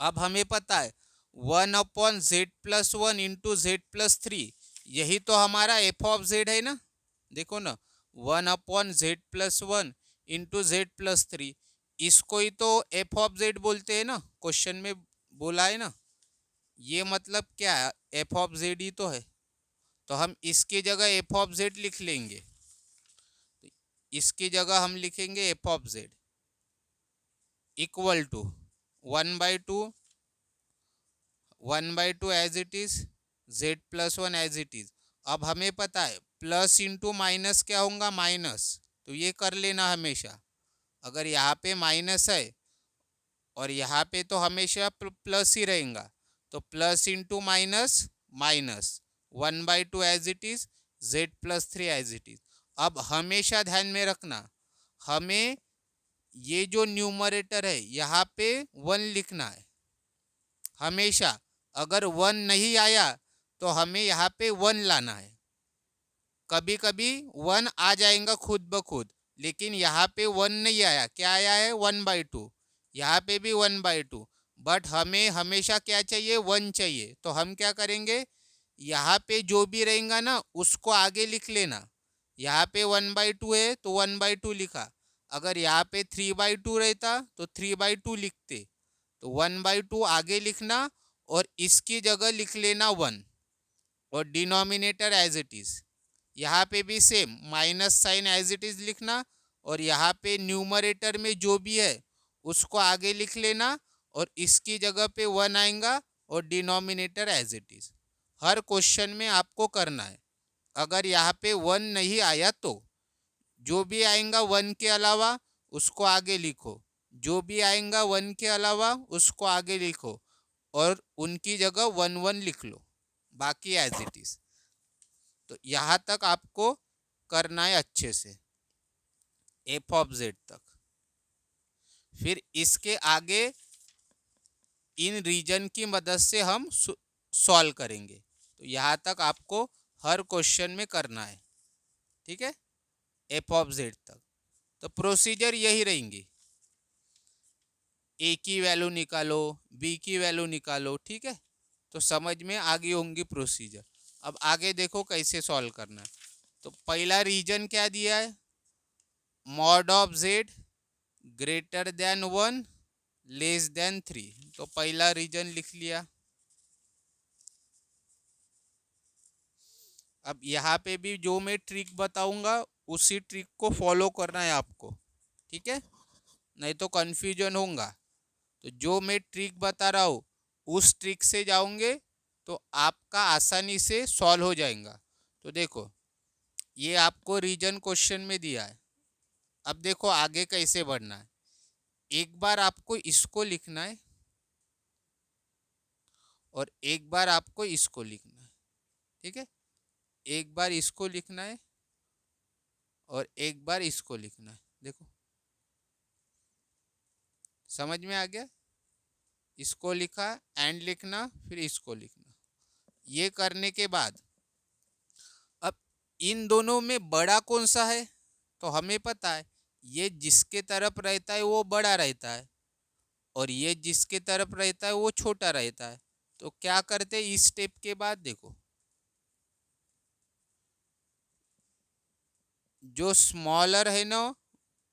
अब हमें पता है 1/z+1 इंटू z+3, यही तो हमारा f(z) है ना, देखो ना, 1/z+1 इंटू z+3, इसको ही तो f(z) बोलते हैं ना, क्वेश्चन में बोला है ना। ये मतलब क्या है, f(z) ही तो है, तो हम इसकी जगह f(z) लिख लेंगे। इसकी जगह हम लिखेंगे f(z) equal to 1/2 as it is, z+1 as it is. अब हमें पता है प्लस इंटू माइनस क्या होगा, माइनस, तो ये कर लेना हमेशा। अगर यहाँ पे माइनस है और यहाँ पे तो हमेशा प्लस ही रहेगा, तो plus into minus minus, 1/2 as it is, z+3 as it is. अब हमेशा ध्यान में रखना, हमें ये जो न्यूमरेटर है यहाँ पे 1 लिखना है हमेशा। अगर 1 नहीं आया तो हमें यहाँ पे 1 लाना है। कभी कभी 1 आ जाएगा खुद ब खुद, लेकिन यहाँ पे 1 नहीं आया, क्या आया है 1/2, यहाँ पे भी 1/2, बट हमें हमेशा क्या चाहिए, 1 चाहिए। तो हम क्या करेंगे, यहाँ पे जो भी रहेगा ना उसको आगे लिख लेना। यहाँ पे 1/2 है तो 1/2 लिखा, अगर यहाँ पे 3/2 रहता तो 3/2 लिखते, तो 1/2 आगे लिखना और इसकी जगह लिख लेना 1, और डिनोमिनेटर एज इट इज। यहाँ पे भी same minus sign as it is लिखना, और यहाँ पे न्यूमरेटर में जो भी है उसको आगे लिख लेना, और इसकी जगह पे 1 आएगा और डिनोमिनेटर एज इट इज। हर क्वेश्चन में आपको करना है। अगर यहाँ पे 1 नहीं आया तो जो भी आएगा 1 के अलावा उसको आगे लिखो, जो भी आएगा 1 के अलावा उसको आगे लिखो, और उनकी जगह 1 लिख लो, बाकी एज इट इज। तो यहाँ तक आपको करना है अच्छे से, f(z) तक। फिर इसके आगे इन रीजन की मदद से हम सॉल्व करेंगे। तो यहाँ तक आपको हर क्वेश्चन में करना है, ठीक है, f(z) तक। तो प्रोसीजर यही रहेंगी, ए की वैल्यू निकालो, बी की वैल्यू निकालो, ठीक है। तो समझ में आ गई होंगी प्रोसीजर। अब आगे देखो कैसे सॉल्व करना है। तो पहला रीजन क्या दिया है, mod of Z greater than 1 less than 3। तो पहला रीजन लिख लिया। अब यहाँ पे भी जो मैं ट्रिक बताऊंगा उसी ट्रिक को फॉलो करना है आपको, ठीक है, नहीं तो कंफ्यूजन होगा। तो जो मैं ट्रिक बता रहा हूँ उस ट्रिक से जाओगे तो आपका आसानी से सॉल्व हो जाएगा। तो देखो ये आपको रीजन क्वेश्चन में दिया है। अब देखो आगे कैसे बढ़ना है। एक बार आपको इसको लिखना है और एक बार आपको इसको लिखना है, ठीक है। एक बार इसको लिखना है और एक बार इसको लिखना है। देखो समझ में आ गया, इसको लिखा एंड लिखना, फिर इसको लिखना। ये करने के बाद अब इन दोनों में बड़ा कौन सा है, तो हमें पता है ये जिसके तरफ रहता है वो बड़ा रहता है और ये जिसके तरफ रहता है वो छोटा रहता है। तो क्या करते हैं इस स्टेप के बाद, देखो जो स्मॉलर है ना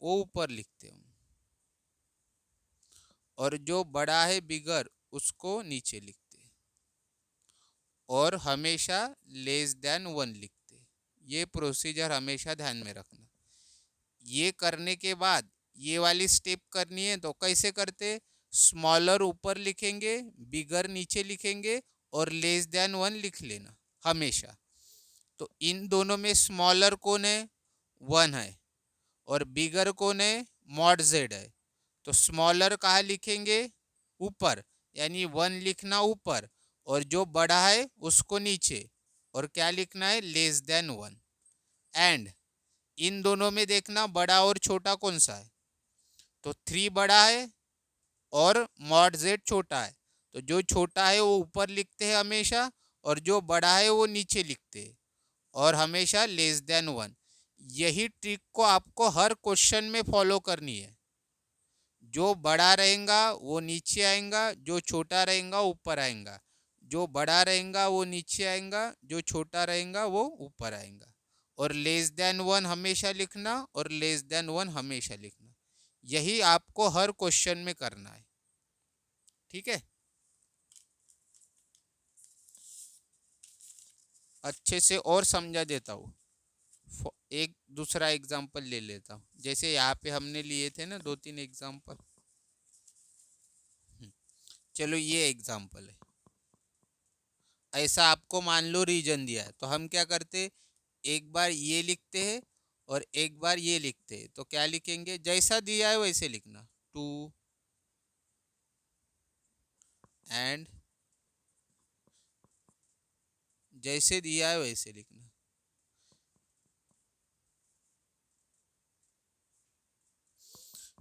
वो ऊपर लिखते हैं और जो बड़ा है बिगर उसको नीचे लिखते हैं और हमेशा लेस देन 1 लिखते हैं। ये प्रोसीजर हमेशा ध्यान में रखना। ये करने के बाद ये वाली स्टेप करनी है तो कैसे करते, स्मॉलर ऊपर लिखेंगे, बिगर नीचे लिखेंगे और लेस देन 1 लिख लेना हमेशा। तो इन दोनों में स्मॉलर कौन है, 1 है, और बिगर कौन है, मॉड जेड है। तो स्मॉलर कहाँ लिखेंगे, ऊपर, यानी 1 लिखना ऊपर और जो बड़ा है उसको नीचे, और क्या लिखना है, लेस देन 1। एंड इन दोनों में देखना बड़ा और छोटा कौन सा है, तो 3 बड़ा है और मॉड जेड छोटा है। तो जो छोटा है वो ऊपर लिखते हैं हमेशा और जो बड़ा है वो नीचे लिखते हैं और हमेशा लेस देन 1। यही ट्रिक को आपको हर क्वेश्चन में फॉलो करनी है। जो बड़ा रहेगा वो नीचे आएगा, जो छोटा रहेगा ऊपर आएगा, जो बड़ा रहेगा वो नीचे आएगा, जो छोटा रहेगा वो ऊपर आएगा। और लेस देन 1 हमेशा लिखना और लेस देन 1 हमेशा लिखना। यही आपको हर क्वेश्चन में करना है, ठीक है। अच्छे से और समझा देता हूँ। एक दूसरा एग्जांपल ले लेता हूँ, जैसे यहाँ पे हमने लिए थे ना 2-3 एग्जांपल। चलो ये एग्जांपल है, ऐसा आपको मान लो रीजन दिया है तो हम क्या करते, एक बार ये लिखते हैं और एक बार ये लिखते हैं। तो क्या लिखेंगे, जैसा दिया है वैसे लिखना, 2 एंड जैसे दिया है वैसे लिखना।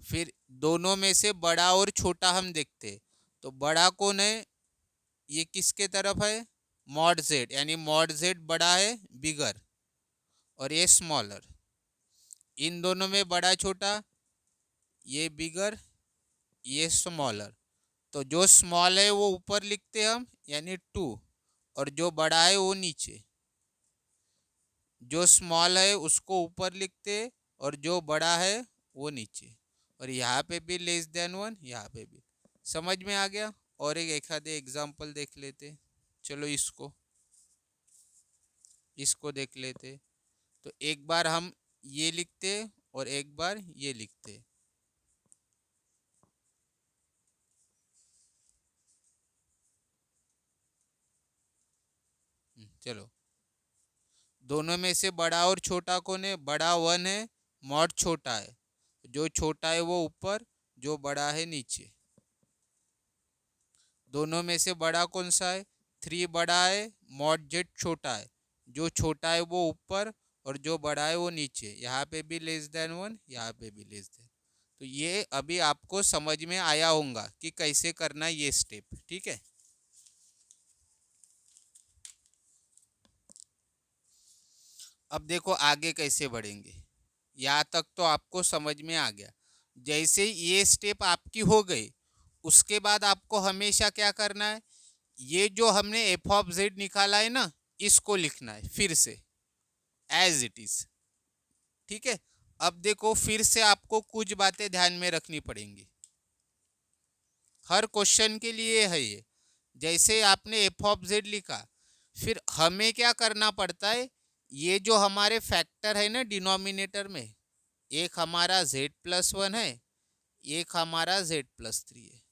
फिर दोनों में से बड़ा और छोटा हम देखते हैं। तो बड़ा कौन है, ये किसके तरफ है, मॉड जेड, यानी मॉड जेड बड़ा है बिगर और ये स्मॉलर। इन दोनों में बड़ा छोटा, ये बिगर ये स्मॉलर। तो जो स्मॉल है वो ऊपर लिखते हैं हम, यानी 2, और जो बड़ा है वो नीचे। जो स्मॉल है उसको ऊपर लिखते और जो बड़ा है वो नीचे। और यहाँ पे भी लेस देन 1, यहाँ पे भी। समझ में आ गया। और एक आधे एग्जांपल देख लेते, चलो इसको देख लेते। तो एक बार हम ये लिखते और एक बार ये लिखते। चलो, दोनों में से बड़ा और छोटा कौन है, बड़ा 1 है, मॉड छोटा है, जो छोटा है वो ऊपर, जो बड़ा है नीचे। दोनों में से बड़ा कौन सा है, 3 बड़ा है, मॉड जेड छोटा है, जो छोटा है वो ऊपर और जो बड़ा है वो नीचे। यहाँ पे भी लेस देन 1, यहाँ पे भी लेस देन। तो ये अभी आपको समझ में आया होगा कि कैसे करना है ये स्टेप, ठीक है। अब देखो आगे कैसे बढ़ेंगे। यहाँ तक तो आपको समझ में आ गया। जैसे ये स्टेप आपकी हो गई, उसके बाद आपको हमेशा क्या करना है, ये जो हमने एफ ऑफ जेड निकाला है ना, इसको लिखना है फिर से एज इट इज। ठीक है। अब देखो फिर से आपको कुछ बातें ध्यान में रखनी पड़ेंगी, हर क्वेश्चन के लिए है ये। जैसे आपने एफ ऑफ जेड लिखा, फिर हमें क्या करना पड़ता है, ये जो हमारे फैक्टर है ना डिनोमिनेटर में, एक हमारा z+1 है, एक हमारा z+3 है,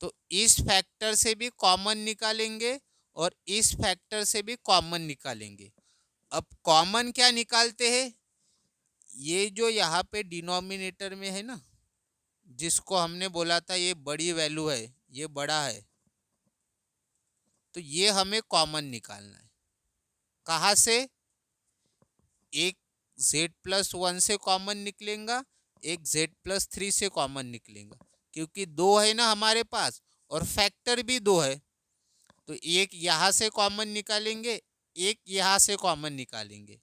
तो इस फैक्टर से भी कॉमन निकालेंगे और इस फैक्टर से भी कॉमन निकालेंगे। अब कॉमन क्या निकालते हैं, ये जो यहाँ पे डिनोमिनेटर में है ना, जिसको हमने बोला था ये बड़ी वैल्यू है, ये बड़ा है, तो ये हमें कॉमन निकालना है। कहाँ से, एक z+1 से कॉमन निकलेगा, एक z+3 से कॉमन निकलेगा, क्योंकि दो है ना हमारे पास और फैक्टर भी दो है, तो एक यहाँ से कॉमन निकालेंगे, एक यहाँ से कॉमन निकालेंगे।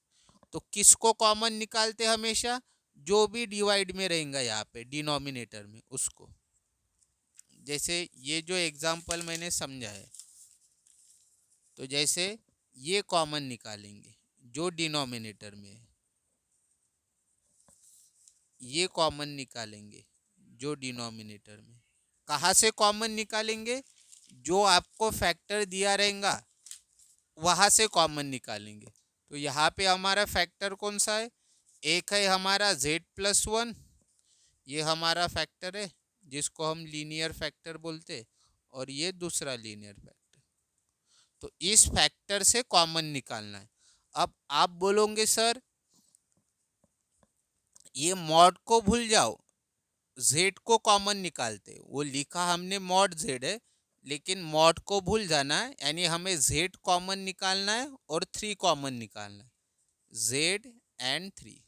तो किसको कॉमन निकालते हमेशा, जो भी डिवाइड में रहेगा यहाँ पे डिनोमिनेटर में उसको। जैसे ये जो एग्जांपल मैंने समझा है, तो जैसे ये कॉमन निकालेंगे जो डिनोमिनेटर में है, ये कॉमन निकालेंगे जो डिनोमिनेटर में। कहाँ से कॉमन निकालेंगे, जो आपको फैक्टर दिया रहेगा वहाँ से कॉमन निकालेंगे। तो यहाँ पे हमारा फैक्टर कौन सा है, एक है हमारा z+1, ये हमारा फैक्टर है जिसको हम लीनियर फैक्टर बोलते, और ये दूसरा लीनियर फैक्टर। तो इस फैक्टर से कॉमन निकालना है। अब आप बोलोगे सर ये मॉड को भूल जाओ, जेड को कॉमन निकालते, वो लिखा हमने मॉड जेड है, लेकिन मॉड को भूल जाना है, यानी हमें जेड कॉमन निकालना है और 3 कॉमन निकालना है, जेड एंड 3।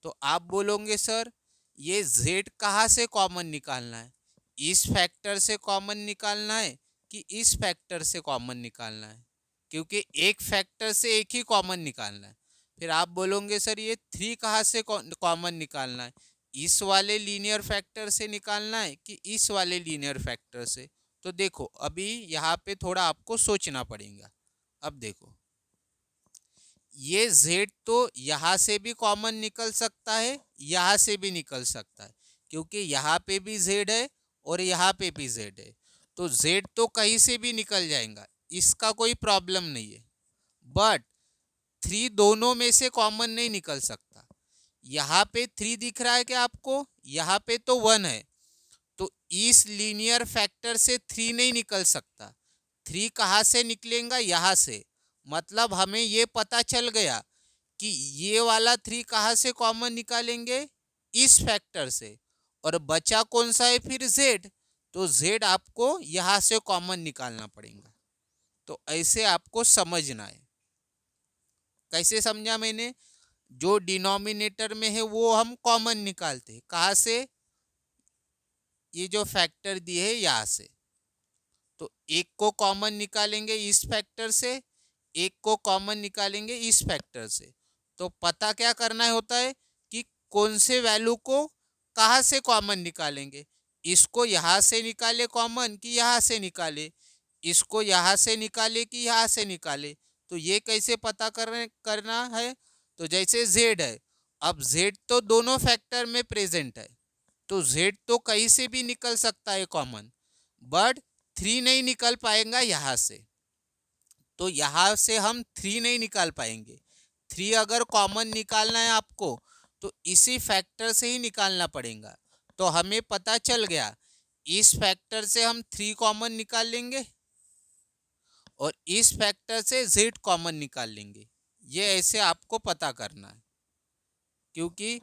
तो आप बोलोगे सर ये z कहाँ से कॉमन निकालना है, इस फैक्टर से कॉमन निकालना है कि इस फैक्टर से कॉमन निकालना है, क्योंकि एक फैक्टर से एक ही कॉमन निकालना है। फिर आप बोलोगे सर ये 3 कहाँ से कॉमन निकालना है, इस वाले लीनियर फैक्टर से निकालना है कि इस वाले लीनियर फैक्टर से। तो देखो अभी यहाँ पे थोड़ा आपको सोचना पड़ेगा। अब देखो ये z तो यहाँ से भी कॉमन निकल सकता है, यहाँ से भी निकल सकता है, क्योंकि यहाँ पे भी z है और यहाँ पे भी z है, तो z तो कहीं से भी निकल जाएगा, इसका कोई प्रॉब्लम नहीं है। बट 3 दोनों में से कॉमन नहीं निकल सकता। यहाँ पे 3 दिख रहा है क्या आपको, यहाँ पे तो 1 है, तो इस लीनियर फैक्टर से 3 नहीं निकल सकता। 3 कहाँ से निकलेगा, यहाँ से। मतलब हमें ये पता चल गया कि ये वाला 3 कहाँ से कॉमन निकालेंगे, इस फैक्टर से, और बचा कौन सा है फिर z, तो z आपको यहाँ से कॉमन निकालना पड़ेगा। तो ऐसे आपको समझना है। कैसे समझा मैंने, जो डिनोमिनेटर में है वो हम कॉमन निकालते हैं, कहाँ से, ये जो फैक्टर दिए है यहाँ से। तो एक को कॉमन निकालेंगे इस फैक्टर से, एक को कॉमन निकालेंगे इस फैक्टर से। तो पता क्या करना होता है कि कौन से वैल्यू को कहाँ से कॉमन निकालेंगे, इसको यहाँ से निकाले कॉमन कि यहाँ से निकाले, इसको यहाँ से निकाले कि यहाँ से निकाले। तो ये कैसे पता करना है, तो जैसे z है, अब z तो दोनों फैक्टर में प्रेजेंट है, तो z तो कहीं से भी निकल सकता है कॉमन, बट 3 नहीं निकल पाएगा यहाँ से। तो यहाँ से हम 3 नहीं निकाल पाएंगे। 3 अगर कॉमन निकालना है आपको तो इसी फैक्टर से ही निकालना पड़ेगा। तो हमें पता चल गया, इस फैक्टर से हम 3 कॉमन निकाल लेंगे और इस फैक्टर से z कॉमन निकाल लेंगे। ये ऐसे आपको पता करना है, क्योंकि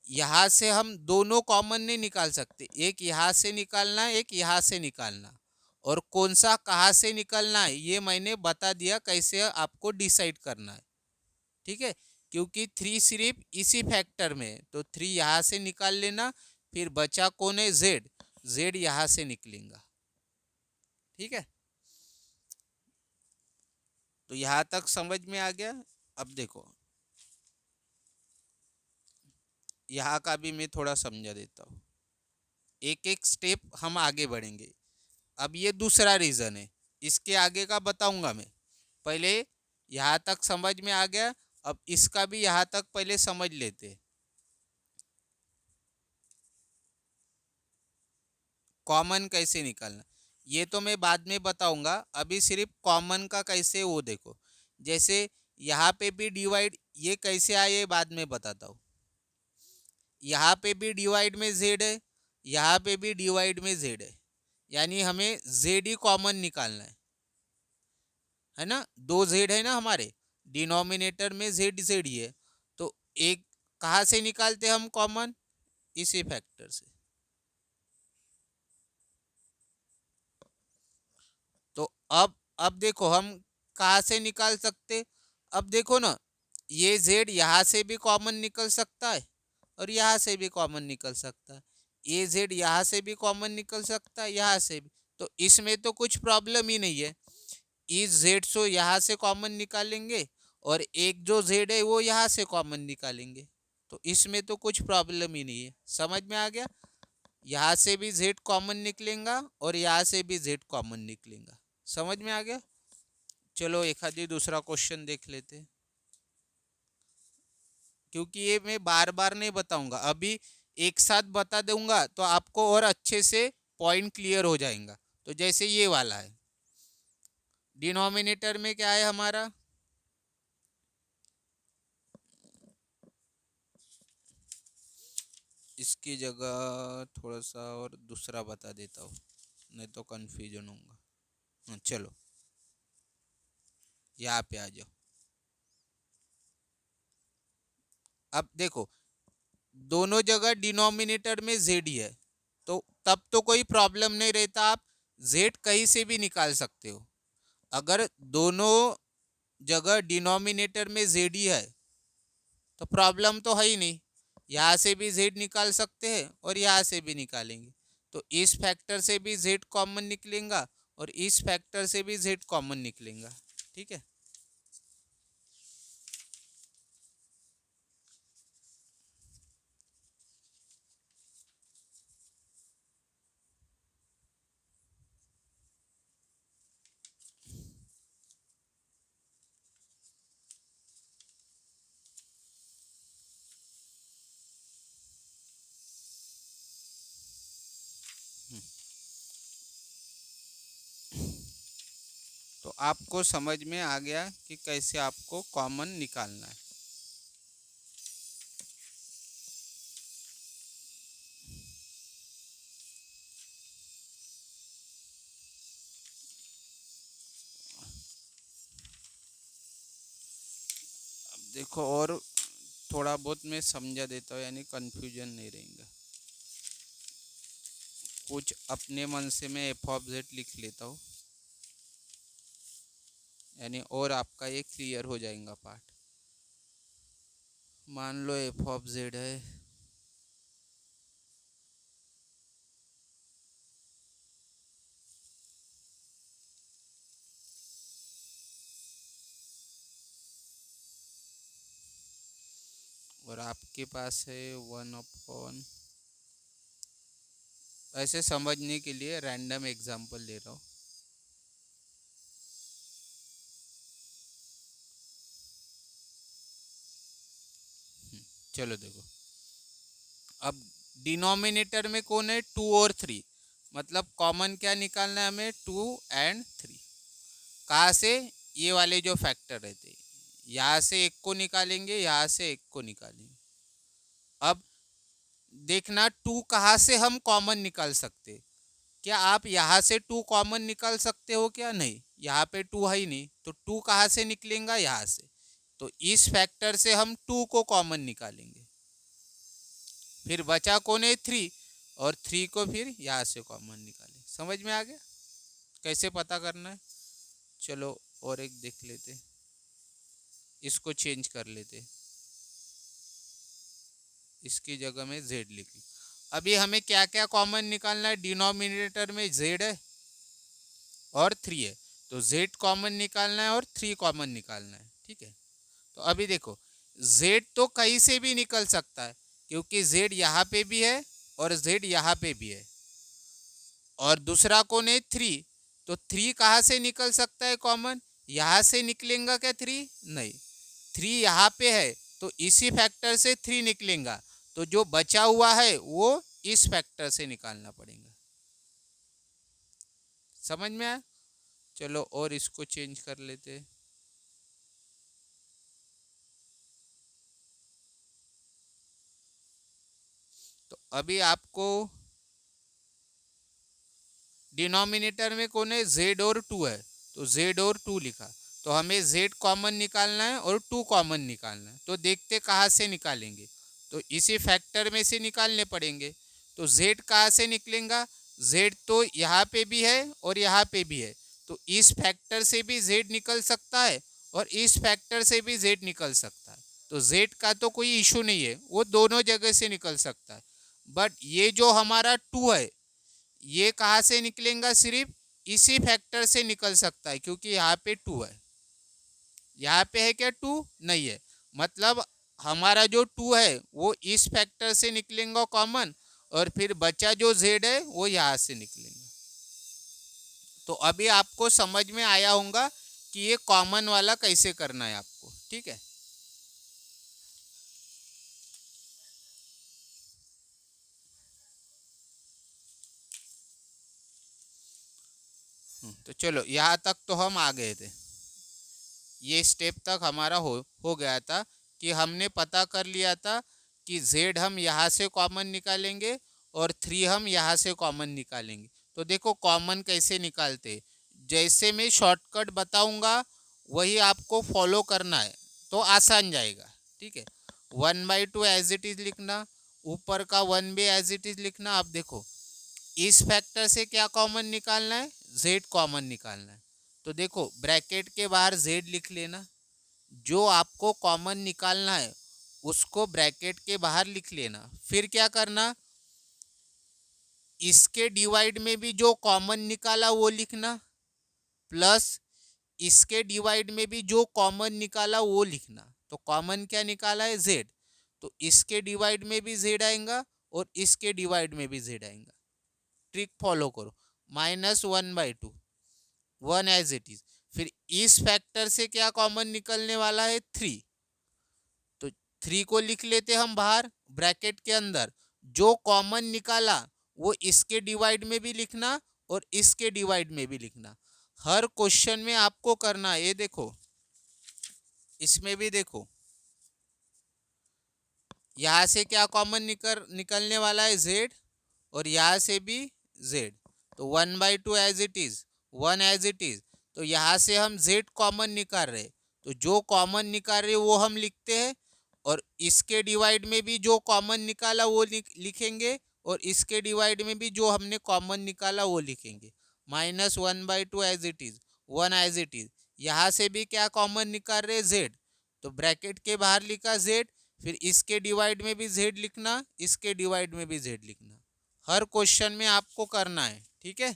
यहाँ से हम दोनों कॉमन नहीं निकाल सकते, एक यहाँ से निकालना है, एक यहाँ से निकालना, और कौन सा कहाँ से निकलना है ये मैंने बता दिया कैसे आपको डिसाइड करना है। ठीक है, क्योंकि 3 सिर्फ इसी फैक्टर में है, तो 3 यहाँ से निकाल लेना, फिर बचा कौन है, z यहाँ से निकलेगा। ठीक है, तो यहाँ तक समझ में आ गया। अब देखो यहाँ का भी मैं थोड़ा समझा देता हूँ, एक एक स्टेप हम आगे बढ़ेंगे। अब ये दूसरा रीज़न है, इसके आगे का बताऊंगा मैं। पहले यहाँ तक समझ में आ गया, अब इसका भी यहाँ तक पहले समझ लेते हैं। कॉमन कैसे निकालना ये तो मैं बाद में बताऊंगा, अभी सिर्फ कॉमन का कैसे वो देखो। जैसे यहाँ पे भी डिवाइड ये कैसे आए ये बाद में बताता हूँ। यहाँ पे भी डिवाइड में जेड है, यहाँ पे भी डिवाइड में जेड है, यानी हमें जेड ही कॉमन निकालना है ना। दो जेड है ना हमारे, डिनोमिनेटर में जेड जेड ही है, तो एक कहाँ से निकालते हम कॉमन, इसी फैक्टर से। तो अब देखो हम कहाँ से निकाल सकते, अब देखो ना, ये z यहाँ से भी कॉमन निकल सकता है और यहाँ से भी कॉमन निकल सकता है, ये z यहाँ से भी कॉमन निकल सकता है, यहाँ से भी। तो इसमें तो कुछ प्रॉब्लम ही नहीं है, इस z को यहाँ से कॉमन निकालेंगे और एक जो z है वो यहाँ से कॉमन निकालेंगे, तो इसमें तो कुछ प्रॉब्लम ही नहीं है। समझ में आ गया, यहाँ से भी z कॉमन निकलेगा और यहाँ से भी z कॉमन निकलेगा। समझ में आ गया। चलो एक आधी दूसरा क्वेश्चन देख लेते हैं, क्योंकि ये मैं बार बार नहीं बताऊंगा, अभी एक साथ बता दूंगा तो आपको और अच्छे से पॉइंट क्लियर हो जाएगा। तो जैसे ये वाला है, डिनोमिनेटर में क्या है हमारा, इसकी जगह थोड़ा सा और दूसरा बता देता हूँ, नहीं तो कंफ्यूजन होगा। चलो यहाँ पे आ जाओ। अब देखो दोनों जगह डिनोमिनेटर में जेड ही है, तो तब तो कोई प्रॉब्लम नहीं रहता, आप जेड कहीं से भी निकाल सकते हो। अगर दोनों जगह डिनोमिनेटर में जेड ही है तो प्रॉब्लम तो है ही नहीं, यहाँ से भी जेड निकाल सकते हैं और यहाँ से भी निकालेंगे, तो इस फैक्टर से भी जेड कॉमन निकलेगा और इस फैक्टर से भी जेड कॉमन निकलेगा। ठीक है, तो आपको समझ में आ गया कि कैसे आपको कॉमन निकालना है। अब देखो और थोड़ा बहुत मैं समझा देता हूँ, यानी कंफ्यूजन नहीं रहेगा। कुछ अपने मन से मैं एफ ऑफ जेड लिख लेता हूँ, यानी और आपका ये क्लियर हो जाएगा पार्ट। मान लो एफ ऑफ जेड है, और आपके पास है 1/, ऐसे समझने के लिए रैंडम एग्जांपल ले रहा हूँ। चलो देखो, अब डिनोमिनेटर में कौन है, 2 और 3, मतलब कॉमन क्या निकालना है हमें, 2 और 3। कहाँ से, ये वाले जो फैक्टर रहते, यहाँ से एक को निकालेंगे, यहाँ से एक को निकालेंगे। अब देखना टू कहाँ से हम कॉमन निकाल सकते, क्या आप यहाँ से टू कॉमन निकाल सकते हो, क्या नहीं, यहाँ पे टू है ही नहीं, तो टू कहाँ से निकलेगा, यहाँ से। तो इस फैक्टर से हम टू को कॉमन निकालेंगे, फिर बचा कौन है, 3, और 3 को फिर यहाँ से कॉमन निकालें। समझ में आ गया कैसे पता करना है। चलो और एक देख लेते, इसको चेंज कर लेते, इसकी जगह में z लिख ली। अभी हमें क्या क्या कॉमन निकालना है, डिनोमिनेटर में z है और 3 है, तो z कॉमन निकालना है और 3 कॉमन निकालना है। ठीक है, तो अभी देखो z तो कहीं से भी निकल सकता है, क्योंकि z यहाँ पे भी है और z यहाँ पे भी है, और दूसरा कौन है, 3। तो 3 कहाँ से निकल सकता है कॉमन, यहाँ से निकलेगा क्या 3, नहीं, 3 यहाँ पे है तो इसी फैक्टर से 3 निकलेगा, तो जो बचा हुआ है वो इस फैक्टर से निकालना पड़ेगा। समझ में आया? चलो और इसको चेंज कर लेते हैं। तो अभी आपको डिनोमिनेटर में कौन है, z और 2 है, तो z और 2 लिखा, तो हमें z कॉमन निकालना है और 2 कॉमन निकालना है। तो देखते कहाँ से निकालेंगे, तो इसी फैक्टर में से निकालने पड़ेंगे। तो z कहाँ से निकलेगा, z तो यहाँ पे भी है और यहाँ पे भी है, तो इस फैक्टर से भी z निकल सकता है और इस फैक्टर से भी z निकल सकता है। तो z का तो कोई इशू नहीं है, वो दोनों जगह से निकल सकता है। बट ये जो हमारा 2 है ये कहाँ से निकलेगा, सिर्फ इसी फैक्टर से निकल सकता है, क्योंकि यहाँ पे 2 है। यहाँ पे है क्या, 2 नहीं है, मतलब हमारा जो 2 है वो इस फैक्टर से निकलेगा कॉमन, और फिर बचा जो z है वो यहाँ से निकलेगा। तो अभी आपको समझ में आया होगा कि ये कॉमन वाला कैसे करना है आपको, ठीक है। तो चलो यहाँ तक तो हम आ गए थे, ये स्टेप तक हमारा हो गया था कि हमने पता कर लिया था कि z हम यहाँ से कॉमन निकालेंगे और 3 हम यहाँ से कॉमन निकालेंगे। तो देखो कॉमन कैसे निकालते, जैसे मैं शॉर्टकट बताऊंगा वही आपको फॉलो करना है, तो आसान जाएगा, ठीक है। 1/2 एज इट इज लिखना, ऊपर का 1 भी एज इट इज लिखना। अब देखो इस फैक्टर से क्या कॉमन निकालना है, z कॉमन निकालना है। तो देखो ब्रैकेट के बाहर z लिख लेना, जो आपको कॉमन निकालना है उसको ब्रैकेट के बाहर लिख लेना। फिर क्या करना, इसके डिवाइड में भी जो कॉमन निकाला वो लिखना, प्लस इसके डिवाइड में भी जो कॉमन निकाला वो लिखना। तो कॉमन क्या निकाला है, z, तो इसके डिवाइड में भी z आएगा और इसके डिवाइड में भी z आएगा। ट्रिक फॉलो करो, -1/2, 1 एज इट इज। फिर इस फैक्टर से क्या कॉमन निकलने वाला है, 3, तो 3 को लिख लेते हम बाहर ब्रैकेट के अंदर। जो कॉमन निकाला वो इसके डिवाइड में भी लिखना और इसके डिवाइड में भी लिखना। हर क्वेश्चन में आपको करना है, ये देखो इसमें भी देखो यहाँ से क्या कॉमन निकलने वाला है, z, और यहाँ से भी z। तो 1/2 as it is, 1 as it is. तो यहाँ से हम z कॉमन निकाल रहे, तो जो कॉमन निकाल रहे वो हम लिखते हैं, और इसके डिवाइड में भी जो कॉमन निकाला वो लिखेंगे, और इसके डिवाइड में भी जो हमने कॉमन निकाला वो लिखेंगे। -1/2 as it is, 1 as it is. यहाँ से भी क्या कॉमन निकाल रहे, z, तो ब्रैकेट के बाहर लिखा z, फिर इसके डिवाइड में भी z लिखना, इसके डिवाइड में भी z लिखना। हर क्वेश्चन में आपको करना है, ठीक है।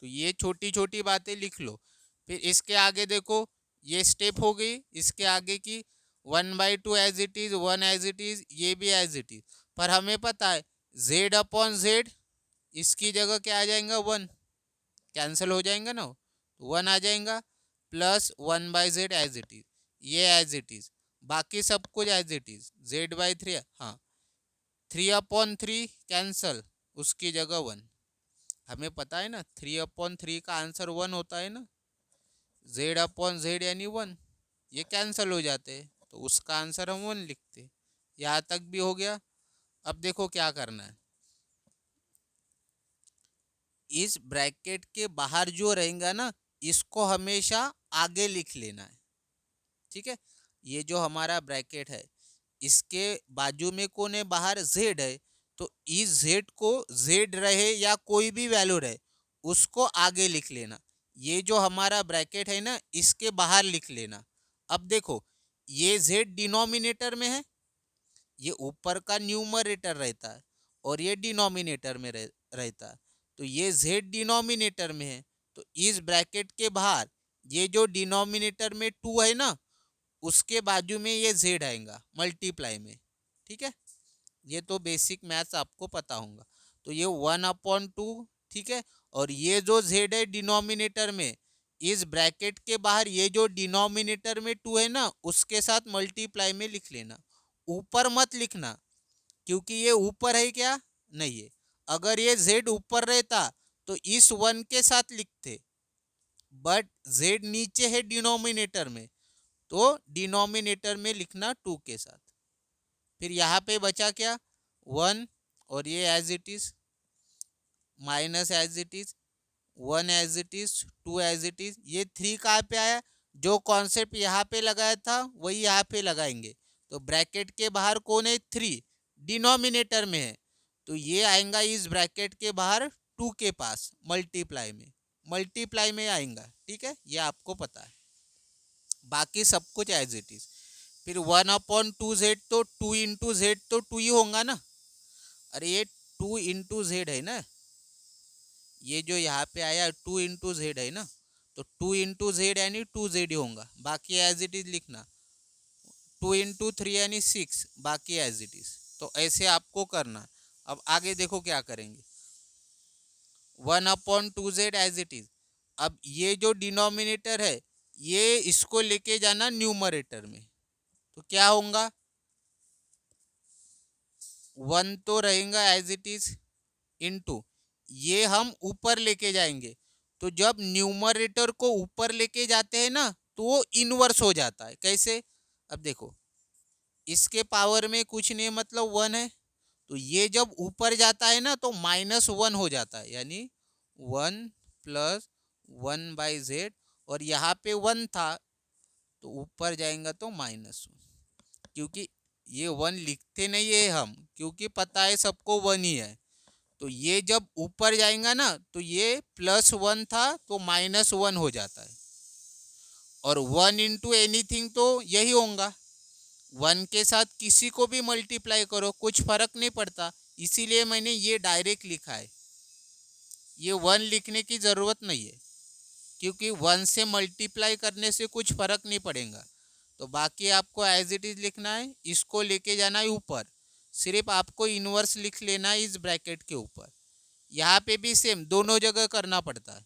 तो ये छोटी छोटी बातें लिख लो। फिर इसके आगे देखो ये स्टेप हो गई, इसके आगे की 1/2 as it is, 1 as it is, ये भी एज इट इज। पर हमें पता है z/z, इसकी जगह क्या आ जाएगा, 1, कैंसिल हो जाएगा ना, 1 आ जाएगा, plus 1/z as it is, ये एज इट इज, बाकी सब कुछ एज इट इज, z/3, हाँ 3/3 कैंसल, उसकी जगह 1। हमें पता है ना 3/3 का आंसर 1 होता है ना, z/z यानी 1, ये कैंसिल हो जाते हैं, तो उसका आंसर हम 1 लिखते। यहाँ तक भी हो गया। अब देखो क्या करना है, इस ब्रैकेट के बाहर जो रहेगा ना इसको हमेशा आगे लिख लेना है, ठीक है। ये जो हमारा ब्रैकेट है इसके बाजू में कौन है, बाहर z है, तो इस z को z रहे या कोई भी वैल्यू रहे उसको आगे लिख लेना। ये जो हमारा ब्रैकेट है ना इसके बाहर लिख लेना। अब देखो ये z डिनोमिनेटर में है, ये ऊपर का न्यूमरेटर रहता है और ये डिनोमिनेटर में रहता है, तो ये z डिनोमिनेटर में है, तो इस ब्रैकेट के बाहर ये जो डिनोमिनेटर में 2 है ना उसके बाजू में ये जेड आएगा मल्टीप्लाई में। ठीक है, ये तो बेसिक मैथ्स आपको पता होगा। तो ये 1/2, ठीक है। और ये जो जेड है डिनोमिनेटर में, इस ब्रैकेट के बाहर ये जो डिनोमिनेटर में 2 है ना, उसके साथ मल्टीप्लाई में लिख लेना, ऊपर मत लिखना, क्योंकि ये ऊपर है क्या, नहीं है। अगर ये जेड ऊपर रहता तो इस 1 के साथ लिखते, बट जेड नीचे है डिनोमिनेटर में, तो डिनोमिनेटर में लिखना 2 के साथ। फिर यहाँ पे बचा क्या, 1, और ये as it is, minus as it is, 1 as it is, 2 as it is. ये 3 कहाँ पे आया, जो कॉन्सेप्ट यहाँ पे लगाया था वही यहाँ पे लगाएंगे। तो ब्रैकेट के बाहर कौन है, 3, डिनोमिनेटर में है, तो ये आएगा इस ब्रैकेट के बाहर 2 के पास मल्टीप्लाई में, मल्टीप्लाई में आएगा। ठीक है, ये आपको पता है, बाकी सब कुछ एज इट इज। फिर 1/2z, तो 2 इंटू जेड तो 2 ही होगा ना। अरे ये 2 इंटू जेड है ना, ये जो यहाँ पे आया 2 इंटू जेड है ना, तो 2 इंटू जेड यानी 2z ही होगा, बाकी एज इट इज लिखना। 2 इंटू 3 यानी 6, बाकी एज इट इज। तो ऐसे आपको करना। अब आगे देखो क्या करेंगे, 1/2z एज इट इज। अब ये जो डिनोमिनेटर है, ये इसको लेके जाना न्यूमरेटर में, तो क्या होगा, 1 तो रहेगा एज इट इज, इनटू ये हम ऊपर लेके जाएंगे। तो जब न्यूमरेटर को ऊपर लेके जाते हैं ना, तो वो इनवर्स हो जाता है। कैसे, अब देखो, इसके पावर में कुछ नहीं, मतलब 1 है, तो ये जब ऊपर जाता है ना तो -1 हो जाता है, यानी 1 प्लस 1/z। और यहाँ पे 1 था तो ऊपर जाएगा तो -1, क्योंकि ये 1 लिखते नहीं है हम, क्योंकि पता है सबको 1 ही है। तो ये जब ऊपर जाएगा ना, तो ये +1 था तो -1 हो जाता है। और 1 इंटू एनीथिंग तो यही होगा, 1 के साथ किसी को भी मल्टीप्लाई करो कुछ फर्क नहीं पड़ता, इसीलिए मैंने ये डायरेक्ट लिखा है। ये 1 लिखने की जरूरत नहीं है, क्योंकि 1 से मल्टीप्लाई करने से कुछ फर्क नहीं पड़ेगा। तो बाकी आपको एज इट इज लिखना है, इसको लेके जाना है ऊपर, सिर्फ आपको इनवर्स लिख लेना है इस ब्रैकेट के ऊपर। यहाँ पे भी सेम दोनों जगह करना पड़ता है,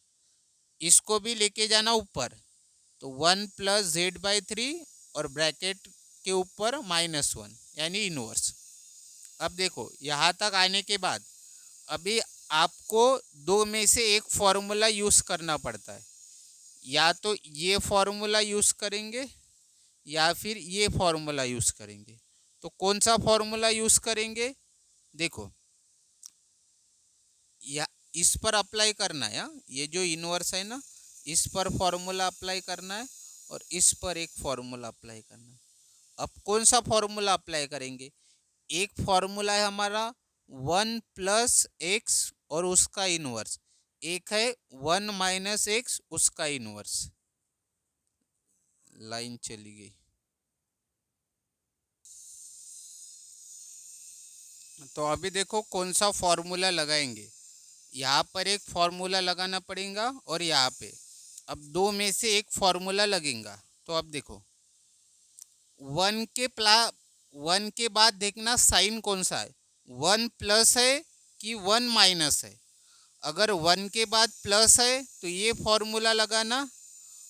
इसको भी लेके जाना ऊपर, तो 1 प्लस z/3 और ब्रैकेट के ऊपर -1 यानी इनवर्स। अब देखो यहाँ तक आने के बाद अभी आपको दो में से एक फॉर्मूला यूज करना पड़ता है, या तो ये फॉर्मूला यूज करेंगे या फिर ये फॉर्मूला यूज करेंगे। तो कौन सा फॉर्मूला यूज करेंगे, देखो या इस पर अप्लाई करना है, ये जो इनवर्स है ना, इस पर फॉर्मूला अप्लाई करना है और इस पर एक फॉर्मूला अप्लाई करना है। अब कौन सा फॉर्मूला अप्लाई करेंगे, एक फॉर्मूला है हमारा 1 प्लस एक्स और उसका इनवर्स, एक है 1 माइनस एक्स उसका इनवर्स। लाइन चली गई। तो अभी देखो कौन सा फॉर्मूला लगाएंगे, यहाँ पर एक फॉर्मूला लगाना पड़ेगा और यहाँ पे, अब दो में से एक फॉर्मूला लगेगा। तो अब देखो 1 के बाद देखना साइन कौन सा है, 1 प्लस है कि 1 माइनस है। अगर 1 के बाद प्लस है तो ये फॉर्मूला लगाना,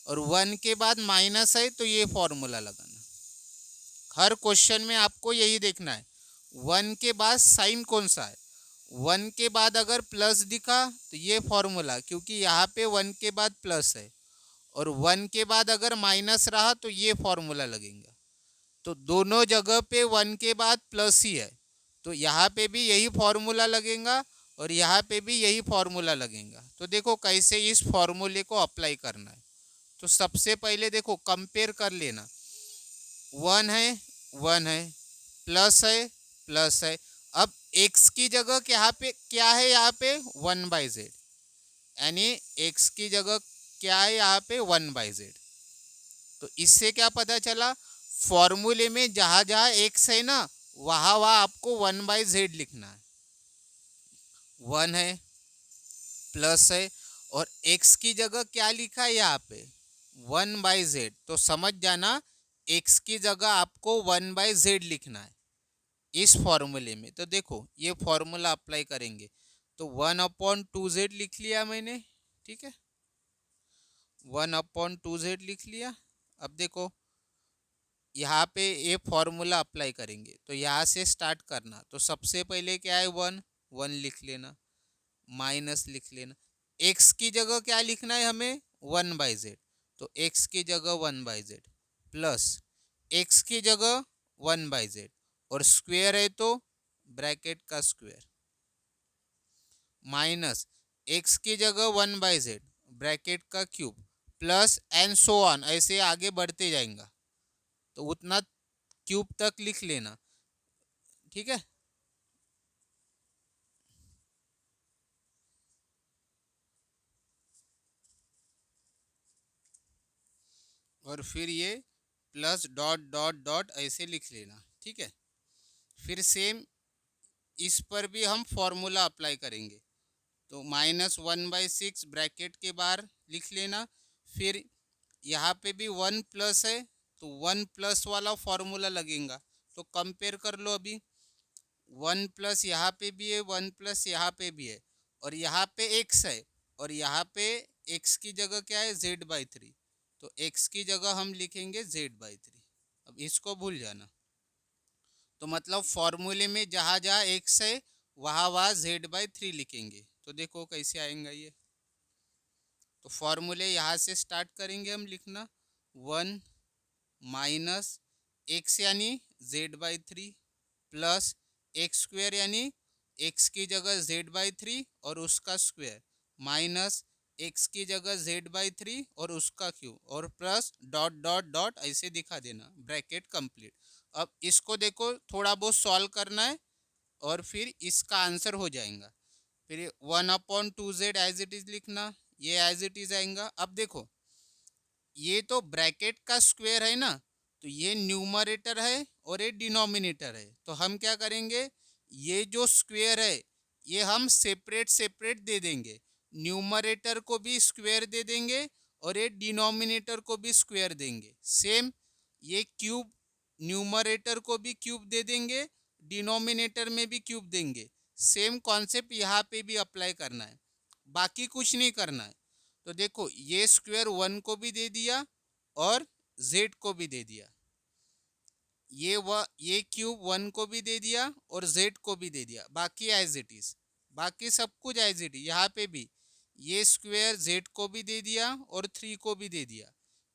और 1 के बाद माइनस है तो ये फॉर्मूला लगाना। हर क्वेश्चन में आपको यही देखना है 1 के बाद साइन कौन सा है। 1 के बाद अगर प्लस दिखा तो ये फॉर्मूला, क्योंकि यहाँ पे 1 के बाद प्लस है, और 1 के बाद अगर माइनस रहा तो ये फॉर्मूला लगेगा। तो दोनों जगह पे 1 के बाद प्लस ही है, तो यहाँ पे भी यही फॉर्मूला लगेगा और यहाँ पे भी यही फॉर्मूला लगेगा। तो देखो कैसे इस फॉर्मूले को अप्लाई करना है। तो सबसे पहले देखो कंपेयर कर लेना, 1 है 1 है, प्लस है। अब x की जगह क्या है यहाँ पे 1/z, यानी x की जगह क्या है यहाँ पे 1/z। तो इससे क्या पता चला, फॉर्मूले में जहां जहां एक्स है ना, वहां वहां आपको 1/z लिखना है। 1 है, प्लस है, और x की जगह क्या लिखा है यहाँ पे 1/z। तो समझ जाना एक्स की जगह आपको 1/z लिखना है इस फॉर्मूले में। तो देखो ये फॉर्मूला अप्लाई करेंगे तो 1/2z लिख लिया मैंने, ठीक है, 1/2z लिख लिया। अब देखो यहाँ पे ये फॉर्मूला अप्लाई करेंगे तो यहाँ से स्टार्ट करना। तो सबसे पहले क्या है, 1 लिख लेना, माइनस लिख लेना। एक्स की जगह क्या लिखना है हमें, 1/z। तो एक्स की जगह 1/z प्लस एक्स की जगह 1/z और स्क्वायर है तो ब्रैकेट का स्क्वायर माइनस एक्स की जगह 1/z ब्रैकेट का cube plus and so on, ऐसे आगे बढ़ते जाएंगे तो उतना क्यूब तक लिख लेना, ठीक है। और फिर ये प्लस डॉट डॉट डॉट ऐसे लिख लेना, ठीक है। फिर सेम इस पर भी हम फॉर्मूला अप्लाई करेंगे तो -1/6 ब्रैकेट के बाहर लिख लेना। फिर यहाँ पे भी 1+ है तो 1+ वाला फॉर्मूला लगेगा। तो कंपेयर कर लो अभी, 1+ यहाँ पे भी है, 1+ यहाँ पे भी है और यहाँ पे x है और यहाँ पे x की जगह क्या है, z/3। तो x की जगह हम लिखेंगे z/3। अब इसको भूल जाना। तो मतलब फॉर्मूले में जहाँ जहाँ x है वहाँ वहाँ z/3 लिखेंगे। तो देखो कैसे आएगा ये। तो फॉर्मूले यहाँ से स्टार्ट करेंगे हम लिखना, 1 माइनस एक्स यानी z/3 प्लस एक्स स्क्वेयर यानी एक्स की जगह z/3 और उसका स्क्वायर माइनस एक्स की जगह z/3 और उसका क्यूब और प्लस डॉट डॉट डॉट ऐसे दिखा देना, ब्रैकेट कंप्लीट। अब इसको देखो थोड़ा बहुत सॉल्व करना है और फिर इसका आंसर हो जाएगा। फिर 1/2z एज इट इज लिखना, ये एज इट इज आएगा। अब देखो ये तो ब्रैकेट का स्क्वायर है ना, तो ये न्यूमरेटर है और ये डिनोमिनेटर है। तो हम क्या करेंगे, ये जो स्क्वायर है ये हम सेपरेट सेपरेट दे देंगे, न्यूमरेटर को भी स्क्वायर दे देंगे और ये डिनोमिनेटर को भी स्क्वायर देंगे। सेम ये क्यूब न्यूमरेटर को भी क्यूब दे देंगे, डिनोमिनेटर में भी क्यूब देंगे। सेम कॉन्सेप्ट यहाँ पे भी अप्लाई करना है, बाकी कुछ नहीं करना है। तो देखो ये स्क्वायर 1 को भी दे दिया और z को भी दे दिया, ये क्यूब 1 को भी दे दिया और z को भी दे दिया, बाकी एज इट इज, बाकी सब कुछ एज इट इज। यहाँ पे भी ये स्क्वायर z को भी दे दिया और 3 को भी दे दिया,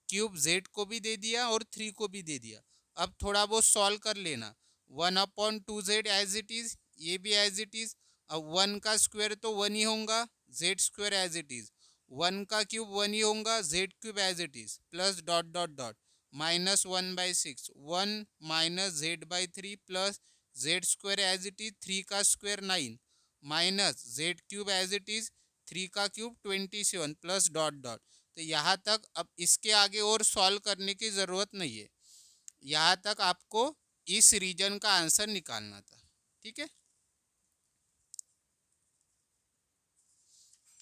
क्यूब z को भी दे दिया और 3 को भी दे दिया। अब थोड़ा बहुत सॉल्व कर लेना, 1/2z एज इट इज, ये भी एज इट इज। अब 1 का स्क्वायर तो 1 ही होगा, z square as it is, 1 का क्यूब 1 ही होगा, z cube as it is plus dot dot dot -1/6, 1 minus z/3 plus z square as it is, 3 का square 9 minus z cube as it is, 3 का cube 27 plus dot dot. तो यहाँ तक, अब इसके आगे और सॉल्व करने की ज़रूरत नहीं है, यहाँ तक आपको इस रीजन का आंसर निकालना था, ठीक है।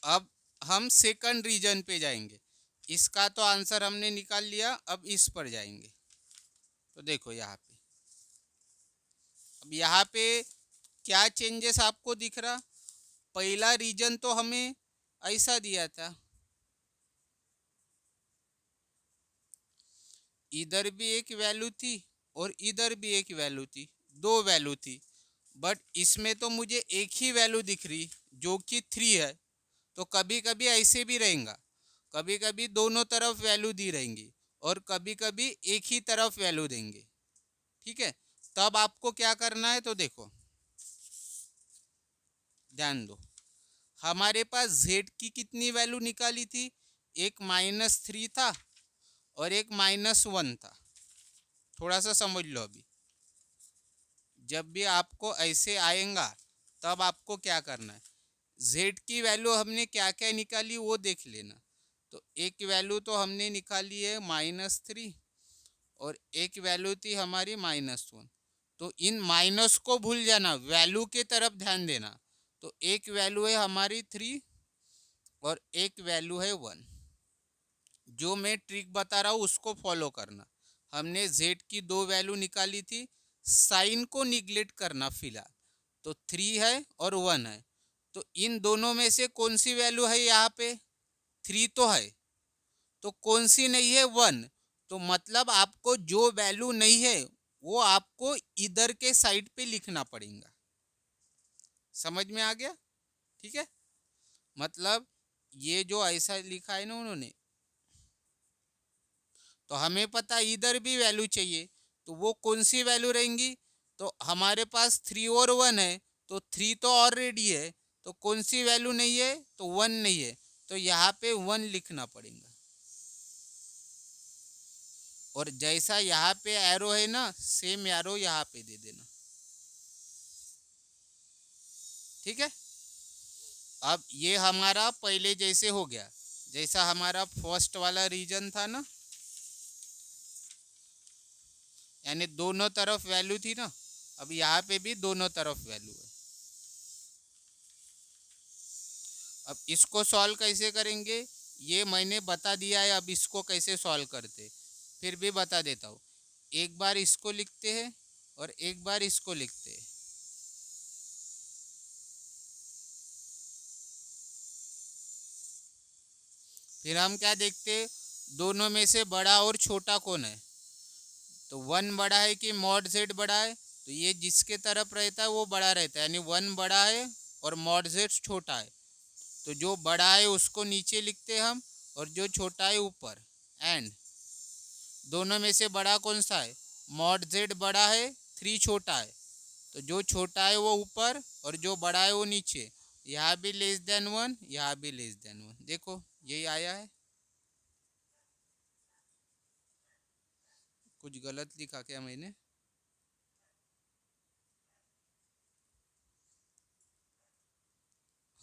अब हम सेकंड रीजन पे जाएंगे, इसका तो आंसर हमने निकाल लिया, अब इस पर जाएंगे। तो देखो यहाँ पे, अब यहाँ पे क्या चेंजेस आपको दिख रहा, पहला रीजन तो हमें ऐसा दिया था, इधर भी एक वैल्यू थी और इधर भी एक वैल्यू थी, दो वैल्यू थी। बट इसमें तो मुझे एक ही वैल्यू दिख रही जो कि 3 है। तो कभी कभी ऐसे भी रहेगा, कभी कभी दोनों तरफ वैल्यू दी रहेंगी और कभी कभी एक ही तरफ वैल्यू देंगे, ठीक है। तब आपको क्या करना है, तो देखो ध्यान दो, हमारे पास z की कितनी वैल्यू निकाली थी, एक -3 था और एक -1 था। थोड़ा सा समझ लो, अभी जब भी आपको ऐसे आएगा तब आपको क्या करना है, z की वैल्यू हमने क्या क्या निकाली वो देख लेना। तो एक वैल्यू तो हमने निकाली है -3 और एक वैल्यू थी हमारी -1। तो इन माइनस को भूल जाना, वैल्यू के तरफ ध्यान देना। तो एक वैल्यू है हमारी 3 और एक वैल्यू है 1। जो मैं ट्रिक बता रहा हूँ उसको फॉलो करना। हमने z की दो वैल्यू निकाली थी, साइन को निग्लेक्ट करना फिलहाल। तो 3 है और 1 है, तो इन दोनों में से कौन सी वैल्यू है यहाँ पे? 3 तो है, तो कौन सी नहीं है? 1। तो मतलब आपको जो वैल्यू नहीं है वो आपको इधर के साइड पे लिखना पड़ेगा। समझ में आ गया? ठीक है, मतलब ये जो ऐसा लिखा है ना उन्होंने, तो हमें पता इधर भी वैल्यू चाहिए, तो वो कौन सी वैल्यू रहेंगी? तो हमारे पास 3 और 1 है, तो 3 तो ऑलरेडी है, तो कौन सी वैल्यू नहीं है? तो 1 नहीं है, तो यहाँ पे 1 लिखना पड़ेगा। और जैसा यहाँ पे एरो है ना, सेम एरो यहाँ पे दे देना। ठीक है, अब ये हमारा पहले जैसे हो गया, जैसा हमारा फर्स्ट वाला रीजन था ना, यानी दोनों तरफ वैल्यू थी ना, अब यहाँ पे भी दोनों तरफ वैल्यू है। अब इसको सॉल्व कैसे करेंगे ये मैंने बता दिया है, अब इसको कैसे सॉल्व करते फिर भी बता देता हूँ। एक बार इसको लिखते हैं और एक बार इसको लिखते हैं। फिर हम क्या देखते, दोनों में से बड़ा और छोटा कौन है? तो 1 बड़ा है कि मॉड जेड बड़ा है? तो ये जिसके तरफ रहता है वो बड़ा रहता है, यानी 1 बड़ा है और मॉड जेड छोटा है। तो जो बड़ा है उसको नीचे लिखते हैं हम, और जो छोटा है ऊपर। एंड दोनों में से बड़ा कौन सा है? मॉड जेड बड़ा है, 3 छोटा है, तो जो छोटा है वो ऊपर और जो बड़ा है वो नीचे। यहाँ भी लेस देन 1, यहाँ भी लेस देन 1। देखो यही आया है। कुछ गलत लिखा क्या मैंने?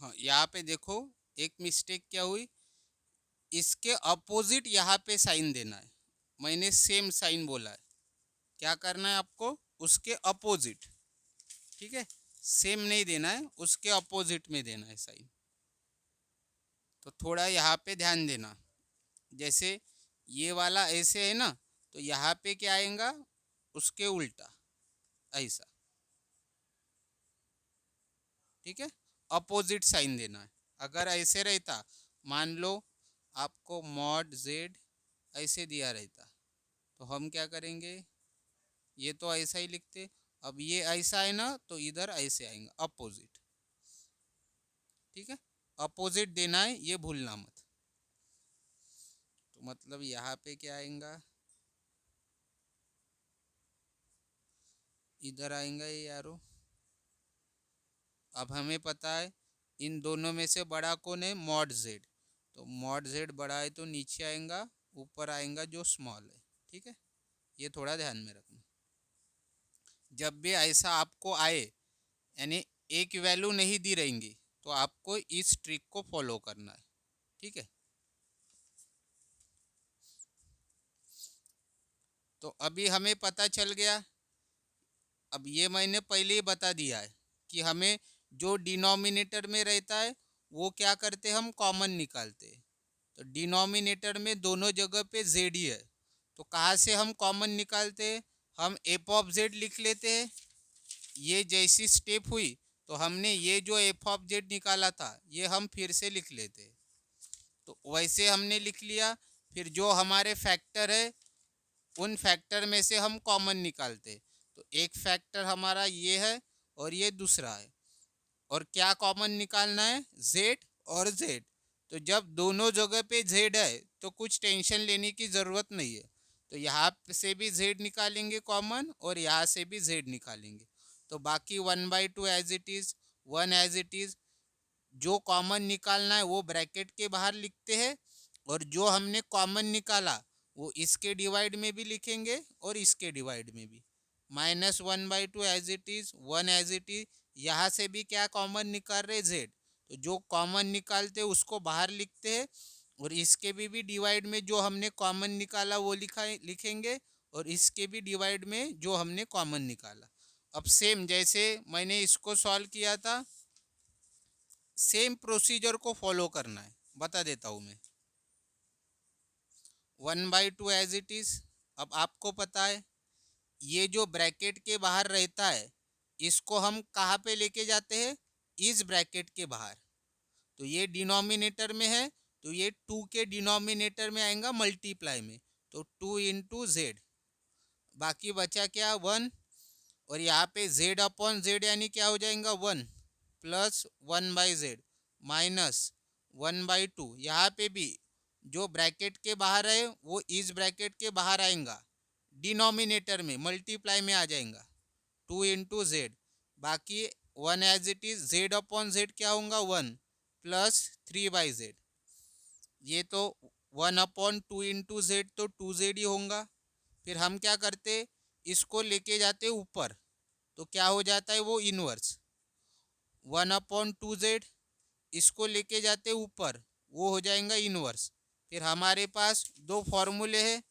हाँ, यहाँ पे देखो एक मिस्टेक क्या हुई, इसके अपोजिट यहाँ पे साइन देना है। मैंने सेम साइन बोला है, क्या करना है आपको? उसके अपोजिट। ठीक है, सेम नहीं देना है, उसके अपोजिट में देना है साइन। तो थोड़ा यहाँ पे ध्यान देना, जैसे ये वाला ऐसे है ना, तो यहाँ पे क्या आएगा? उसके उल्टा, ऐसा। ठीक है, अपोजिट साइन देना है। अगर ऐसे रहता, मान लो आपको मॉड जेड ऐसे दिया रहता, तो हम क्या करेंगे? ये तो ऐसा ही लिखते। अब ये ऐसा है ना, तो इधर ऐसे आएगा अपोजिट। ठीक है, अपोजिट देना है, ये भूलना मत। तो मतलब यहाँ पे क्या आएगा? इधर आएगा ये यारो। अब हमें पता है इन दोनों में से बड़ा कौन है? Mod Z. तो मॉड जेड बड़ा है तो नीचे आएगा, ऊपर आएगा जो स्मॉल है। ठीक है, ये थोड़ा ध्यान में रखना। जब भी ऐसा आपको आए, यानी एक वैल्यू नहीं दी रहेंगी, तो आपको इस ट्रिक को फॉलो करना है। ठीक है, तो अभी हमें पता चल गया। अब ये मैंने पहले ही बता दिया है कि हमें जो डिनोमिनेटर में रहता है वो क्या करते हैं? हम कॉमन निकालते हैं। तो डिनोमिनेटर में दोनों जगह पे जेड ही है, तो कहाँ से हम कॉमन निकालते हैं? हम एफ ऑफ जेड लिख लेते हैं। ये जैसी स्टेप हुई तो हमने ये जो एफ ऑफ जेड निकाला था ये हम फिर से लिख लेते हैं। तो वैसे हमने लिख लिया। फिर जो हमारे फैक्टर है उन फैक्टर में से हम कॉमन निकालते। तो एक फैक्टर हमारा ये है और ये दूसरा है, और क्या कॉमन निकालना है? जेड और जेड। तो जब दोनों जगह पे जेड है तो कुछ टेंशन लेने की ज़रूरत नहीं है। तो यहाँ से भी जेड निकालेंगे कॉमन और यहाँ से भी जेड निकालेंगे। तो बाकी 1/2 as it is, 1 as it is. जो कॉमन निकालना है वो ब्रैकेट के बाहर लिखते हैं, और जो हमने कॉमन निकाला वो इसके डिवाइड में भी लिखेंगे और इसके डिवाइड में भी। -1/2 as it is, 1 as it is. यहाँ से भी क्या कॉमन निकाल रहे? जेड। तो जो कॉमन निकालते उसको बाहर लिखते हैं, और इसके भी डिवाइड में जो हमने कॉमन निकाला वो लिखेंगे, और इसके भी डिवाइड में जो हमने कॉमन निकाला। अब सेम जैसे मैंने इसको सॉल्व किया था, सेम प्रोसीजर को फॉलो करना है। बता देता हूँ मैं। 1/2 एज इट इज, अब आपको पता है ये जो ब्रैकेट के बाहर रहता है इसको हम कहाँ पे लेके जाते हैं, इस ब्रैकेट के बाहर। तो ये डिनोमिनेटर में है तो ये 2 के डिनोमिनेटर में आएगा मल्टीप्लाई में, तो 2 इंटू जेड, बाकी बचा क्या 1, और यहाँ पे z अपॉन जेड यानी क्या हो जाएगा 1 प्लस 1/z माइनस 1/2। यहाँ पे भी जो ब्रैकेट के बाहर है वो इस ब्रैकेट के बाहर आएगा, डिनोमिनेटर में मल्टीप्लाई में आ जाएगा 2 इंटू जेड, बाकी 1 as it is, z upon Z क्या होगा 1 प्लस 3/z। ये तो 1/2 इंटू जेड तो 2z ही होगा। फिर हम क्या करते, इसको लेके जाते ऊपर, तो क्या हो जाता है वो इनवर्स 1/2z, इसको लेके जाते ऊपर वो हो जाएगा इनवर्स। फिर हमारे पास दो फॉर्मूले हैं,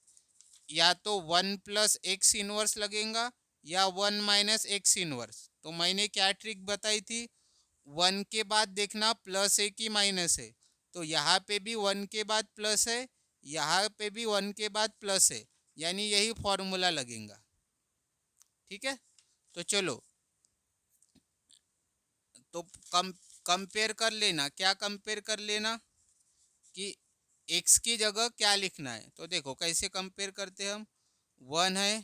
या तो 1 प्लस एक्स इनवर्स लगेगा या 1 माइनस एक्स इनवर्स। तो मैंने क्या ट्रिक बताई थी, 1 के बाद देखना प्लस है कि माइनस है, तो यहाँ पे भी 1 के बाद प्लस है, यहाँ पे भी 1 के बाद प्लस है, यानी यही फॉर्मूला लगेगा। ठीक है, तो चलो, तो कंपेयर कर लेना, क्या कंपेयर कर लेना कि x की जगह क्या लिखना है। तो देखो कैसे कंपेयर करते हैं हम, 1 है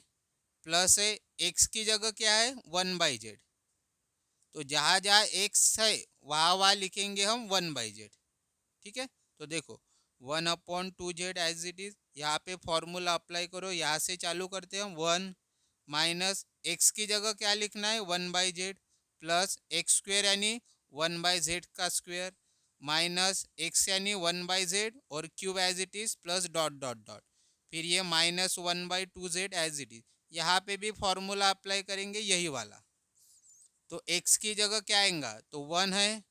प्लस है, x की जगह क्या है 1/z, तो जहाँ जहाँ x है वहाँ लिखेंगे हम 1/z। ठीक है, तो देखो 1/2z एज इट इज, यहाँ पे फॉर्मूला अप्लाई करो, यहाँ से चालू करते हैं हम 1 माइनस एक्स की जगह क्या लिखना है 1/z प्लस एक्स स्क्वेयर यानी 1/z का स्क्वेयर माइनस एक्स यानी 1/z और cube as it is plus dot dot dot, फिर ये minus 1/2z as it is, यहाँ पे भी फॉर्मूला अप्लाई करेंगे यही वाला। तो x की जगह क्या आएगा, तो 1 है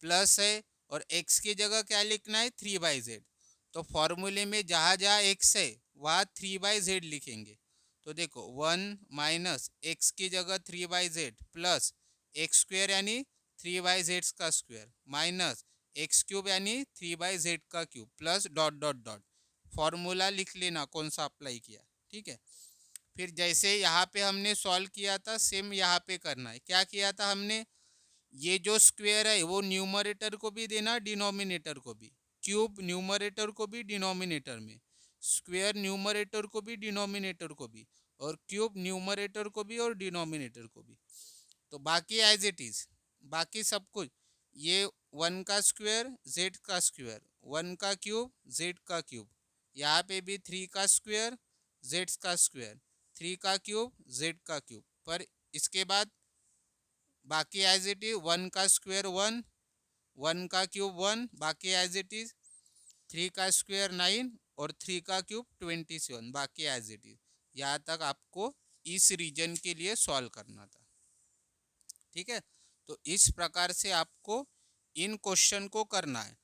प्लस है, और x की जगह क्या लिखना है 3/z, तो फॉर्मूले में जहाँ जहाँ x है वहाँ 3/z लिखेंगे। तो देखो 1 माइनस एक्स की जगह 3/z प्लस एक्स स्क्वेयर यानी 3/z का स्क्वेयर माइनस एक्स क्यूब यानी 3/z का cube plus dot dot dot, formula लिख लेना कौन सा अप्लाई किया। ठीक है, फिर जैसे यहाँ पे हमने सॉल्व किया था सेम यहाँ पे करना है। क्या किया था हमने, ये जो स्क्वायर है वो न्यूमरेटर को भी देना डिनोमिनेटर को भी, क्यूब न्यूमरेटर को भी डिनोमिनेटर में, स्क्वायर न्यूमरेटर को भी डिनोमिनेटर को भी, और क्यूब न्यूमरेटर को भी और डिनोमिनेटर को भी। तो बाकी एज इट इज, बाकी सब कुछ ये 1 का स्क्वायर जेड का स्क्वायर, 1 का क्यूब जेड का क्यूब, यहाँ पे भी 3 का स्क्वायर जेड का स्क्वायर, 3 का क्यूब जेड का क्यूब, पर इसके बाद बाकी एज इट इज 1 का स्क्वायर 1, 1 का क्यूब 1, बाकी एज इट इज 3 का स्क्वायर 9 और 3 का क्यूब 27, बाकी एज इट इज। यहाँ तक आपको इस रीजन के लिए सॉल्व करना था। ठीक है, तो इस प्रकार से आपको इन क्वेश्चन को करना है।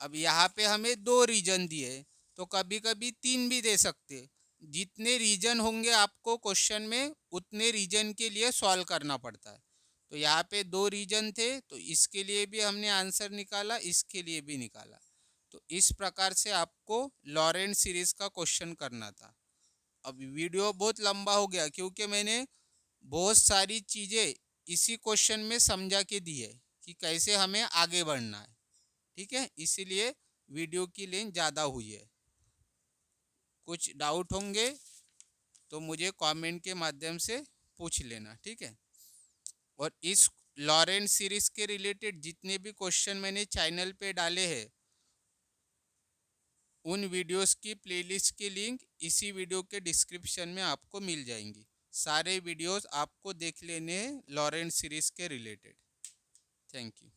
अब यहाँ पे हमें 2 रीजन दिए, तो कभी कभी 3 भी दे सकते, जितने रीजन होंगे आपको क्वेश्चन में उतने रीजन के लिए सॉल्व करना पड़ता है। तो यहाँ पे 2 रीजन थे, तो इसके लिए भी हमने आंसर निकाला, इसके लिए भी निकाला। तो इस प्रकार से आपको लॉरेंट सीरीज का क्वेश्चन करना था। अब वीडियो बहुत लंबा हो गया क्योंकि मैंने बहुत सारी चीज़ें इसी क्वेश्चन में समझा के दी है कि कैसे हमें आगे बढ़ना है। ठीक है, इसीलिए वीडियो की लेंथ ज़्यादा हुई है। कुछ डाउट होंगे तो मुझे कमेंट के माध्यम से पूछ लेना। ठीक है, और इस लॉरेंट सीरीज के रिलेटेड जितने भी क्वेश्चन मैंने चैनल पे डाले हैं उन वीडियोस की प्लेलिस्ट की लिंक इसी वीडियो के डिस्क्रिप्शन में आपको मिल जाएंगी। सारे वीडियोस आपको देख लेने हैं लॉरेंट सीरीज के रिलेटेड। Thank you.